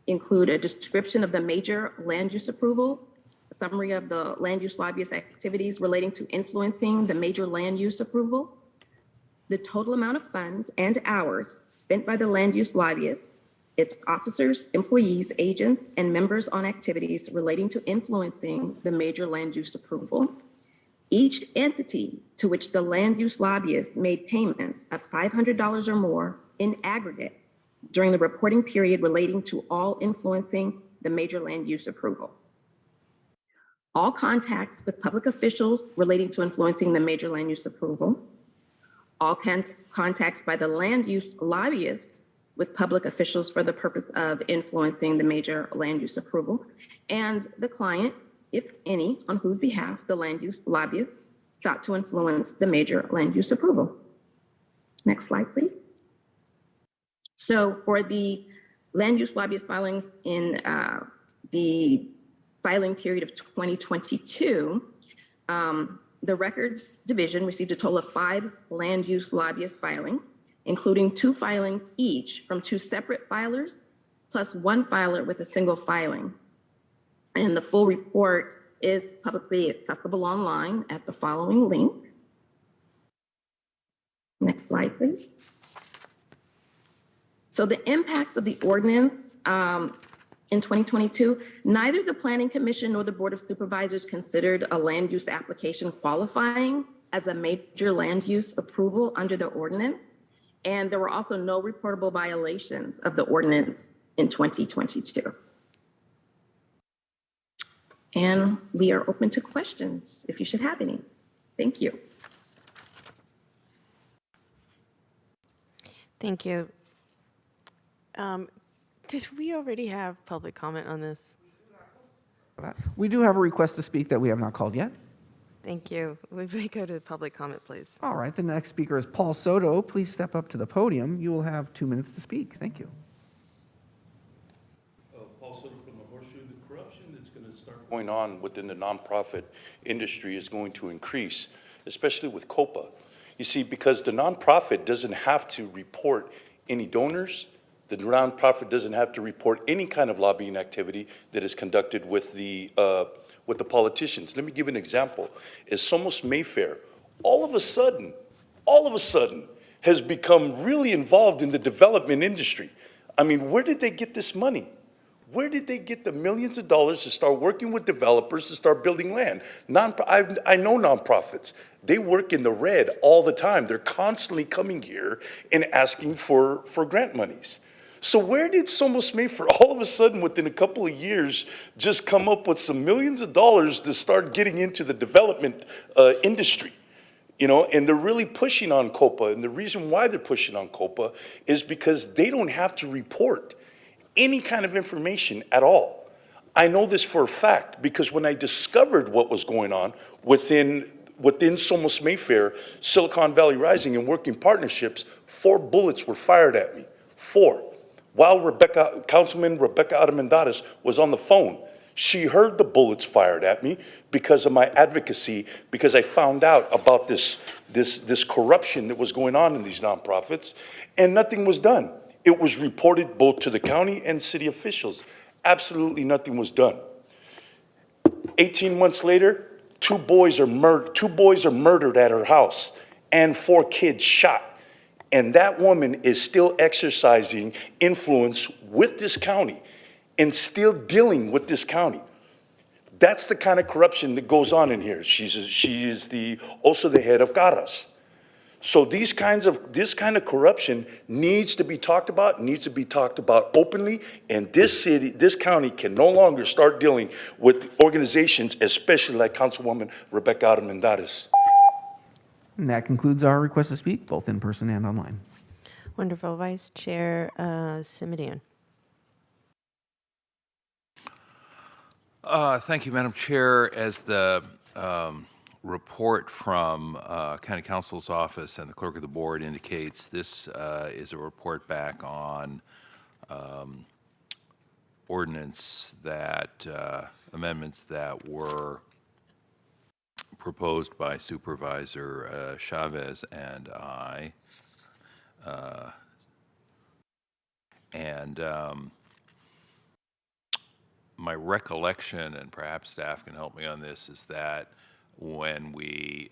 include a description of the major land use approval, a summary of the land use lobbyist activities relating to influencing the major land use approval, the total amount of funds and hours spent by the land use lobbyist, its officers, employees, agents, and members on activities relating to influencing the major land use approval, each entity to which the land use lobbyist made payments of $500 or more in aggregate during the reporting period relating to all influencing the major land use approval. All contacts with public officials relating to influencing the major land use approval, all contacts by the land use lobbyist with public officials for the purpose of influencing the major land use approval, and the client, if any, on whose behalf the land use lobbyist sought to influence the major land use approval. Next slide, please. So for the land use lobbyist filings in the filing period of 2022, the Records Division received a total of 5 land use lobbyist filings, including 2 filings each from 2 separate filers, plus 1 filer with a single filing. And the full report is publicly accessible online at the following link. Next slide, please. So the impacts of the ordinance in 2022, neither the Planning Commission nor the Board of Supervisors considered a land use application qualifying as a major land use approval under the ordinance. And there were also no reportable violations of the ordinance in 2022. And we are open to questions if you should have any. Thank you. Thank you. Did we already have public comment on this? We do have a request to speak that we have not called yet. Thank you. We may go to public comment, please. All right, the next speaker is Paul Soto. Please step up to the podium. You will have 2 minutes to speak. Thank you. Paul Soto from the Horseshoe. The corruption that's going to start going on within the nonprofit industry is going to increase, especially with COPA. You see, because the nonprofit doesn't have to report any donors, the nonprofit doesn't have to report any kind of lobbying activity that is conducted with the politicians. Let me give an example. Is Somos Mayfair all of a sudden, has become really involved in the development industry. I mean, where did they get this money? Where did they get the millions of dollars to start working with developers to start building land? I know nonprofits. They work in the red all the time. They're constantly coming here and asking for grant monies. So where did Somos Mayfair all of a sudden, within a couple of years, just come up with some millions of dollars to start getting into the development industry? You know, and they're really pushing on COPA. And the reason why they're pushing on COPA is because they don't have to report any kind of information at all. I know this for a fact because when I discovered what was going on within Somos Mayfair, Silicon Valley Rising, and working partnerships, 4 bullets were fired at me. 4. While Councilman Rebecca Armendariz was on the phone, she heard the bullets fired at me because of my advocacy, because I found out about this corruption that was going on in these nonprofits, and nothing was done. It was reported both to the county and city officials. Absolutely nothing was done. 18 months later, 2 boys are murdered at her house and 4 kids shot. And that woman is still exercising influence with this county and still dealing with this county. That's the kind of corruption that goes on in here. She is also the head of Caras. So this kind of corruption needs to be talked about openly, and this county can no longer start dealing with organizations, especially like Councilwoman Rebecca Armendariz. And that concludes our request to speak, both in person and online. Wonderful. Vice Chair Simitian. Thank you, Madam Chair. As the report from County Counsel's office and the Clerk of the Board indicates, this is a report back on ordinance that amendments that were proposed by Supervisor Chavez and I. My recollection, and perhaps staff can help me on this, is that when we,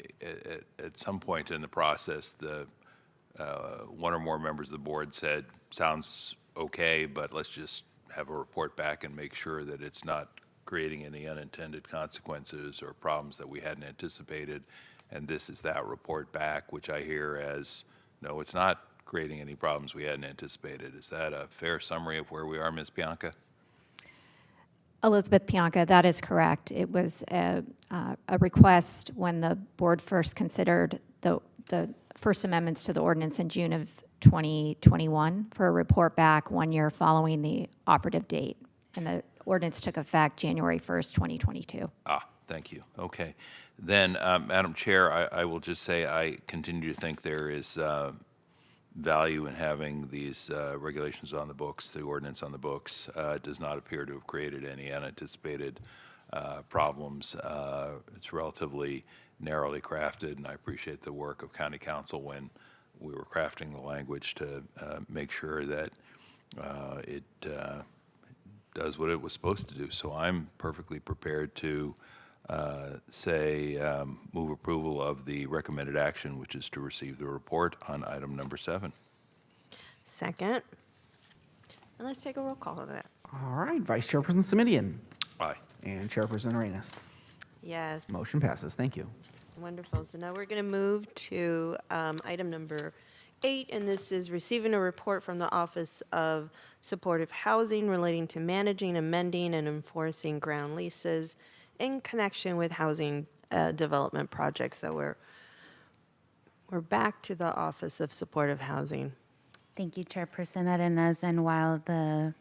at some point in the process, one or more members of the board said, sounds okay, but let's just have a report back and make sure that it's not creating any unintended consequences or problems that we hadn't anticipated. And this is that report back, which I hear as, no, it's not creating any problems we hadn't anticipated. Is that a fair summary of where we are, Ms. Bianca? Elizabeth Pianca, that is correct. It was a request when the board first considered the first amendments to the ordinance in June of 2021 for a report back 1 year following the operative date. And the ordinance took effect January 1st, 2022. Thank you. Okay. Then, Madam Chair, I will just say I continue to think there is value in having these regulations on the books. The ordinance on the books does not appear to have created any unanticipated problems. It's relatively narrowly crafted, and I appreciate the work of County Council when we were crafting the language to make sure that it does what it was supposed to do. So I'm perfectly prepared to move approval of the recommended action, which is to receive the report on item number 7. Second. And let's take a roll call of that. All right, Vice Chairperson Simitian. Aye. And Chairperson Arenas. Yes. Motion passes. Thank you. Wonderful. So now we're going to move to item number 8, and this is receiving a report from the Office of Supportive Housing relating to managing, amending, and enforcing ground leases in connection with housing development projects. So we're back to the Office of Supportive Housing. Thank you, Chairperson Arenas. And while the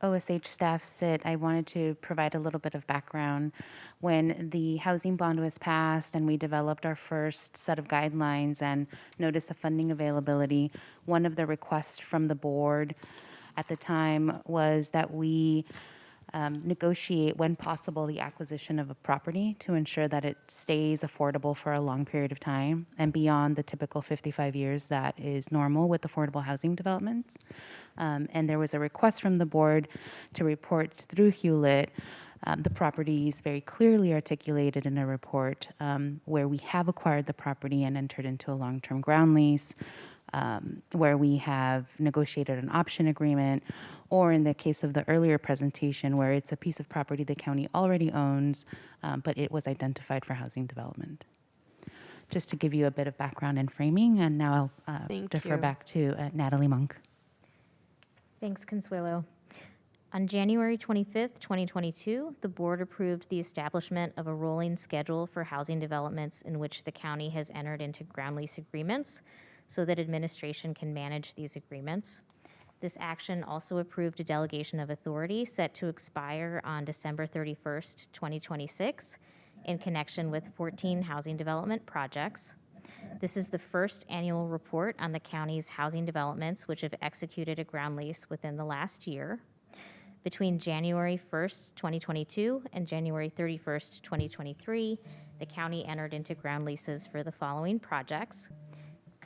OSH staff sit, I wanted to provide a little bit of background. When the housing bond was passed and we developed our first set of guidelines and notice of funding availability, one of the requests from the board at the time was that we negotiate, when possible, the acquisition of a property to ensure that it stays affordable for a long period of time and beyond the typical 55 years that is normal with affordable housing developments. And there was a request from the board to report through Hewlett the properties very clearly articulated in a report where we have acquired the property and entered into a long-term ground lease, where we have negotiated an option agreement, or in the case of the earlier presentation, where it's a piece of property the county already owns, but it was identified for housing development. Just to give you a bit of background and framing, and now I'll defer back to Natalie Monk. Thanks, Consuelo. On January 25th, 2022, the board approved the establishment of a rolling schedule for housing developments in which the county has entered into ground lease agreements so that administration can manage these agreements. This action also approved a delegation of authority set to expire on December 31st, 2026, in connection with 14 housing development projects. This is the first annual report on the county's housing developments which have executed a ground lease within the last year. Between January 1st, 2022 and January 31st, 2023, the county entered into ground leases for the following projects: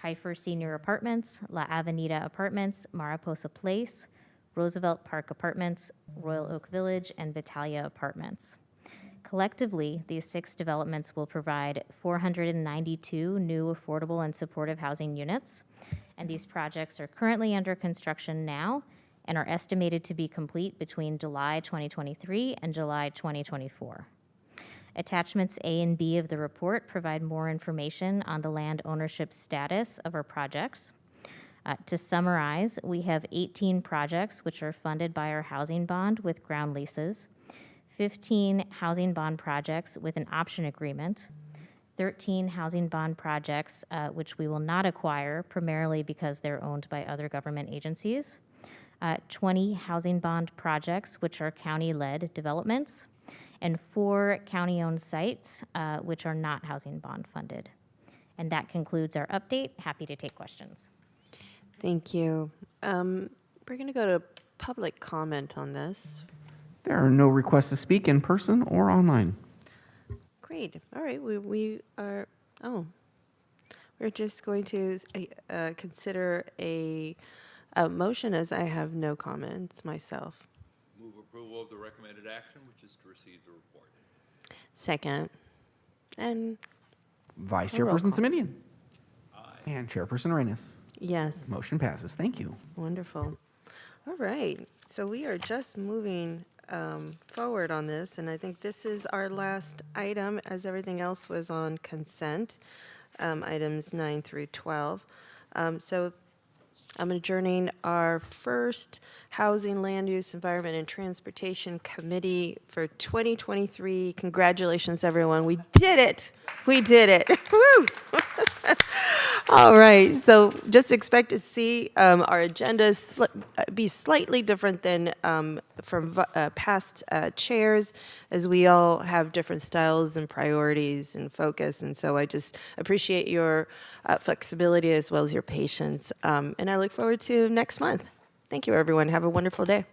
Kiefer Senior Apartments, La Avenida Apartments, Mariposa Place, Roosevelt Park Apartments, Royal Oak Village, and Vitalia Apartments. Collectively, these 6 developments will provide 492 new affordable and supportive housing units, and these projects are currently under construction now and are estimated to be complete between July 2023 and July 2024. Attachments A and B of the report provide more information on the land ownership status of our projects. To summarize, we have 18 projects which are funded by our housing bond with ground leases, 15 housing bond projects with an option agreement, 13 housing bond projects which we will not acquire, primarily because they're owned by other government agencies, 20 housing bond projects which are county-led developments, and 4 county-owned sites which are not housing bond funded. And that concludes our update. Happy to take questions. Thank you. We're going to go to public comment on this. There are no requests to speak in person or online. Great. All right. We are, we're just going to consider a motion, as I have no comments myself. Move approval of the recommended action, which is to receive the report. Second. And Vice A roll Chairperson call. Simitian. And Chairperson Arenas. yes. Motion passes. Thank you. Wonderful. All right. So we are just moving forward on this, and I think this is our last item, as everything else was on consent, items 9 through 12. So I'm adjourning our first Housing, Land Use, Environment, and Transportation Committee for 2023. Congratulations, everyone. We did it. We did it. Woo! All right. So just expect to see our agenda be slightly different than from past chairs, as we all have different styles and priorities and focus. And so I just appreciate your flexibility as well as your patience. And I look forward to next month. Thank you, everyone. Have a wonderful day.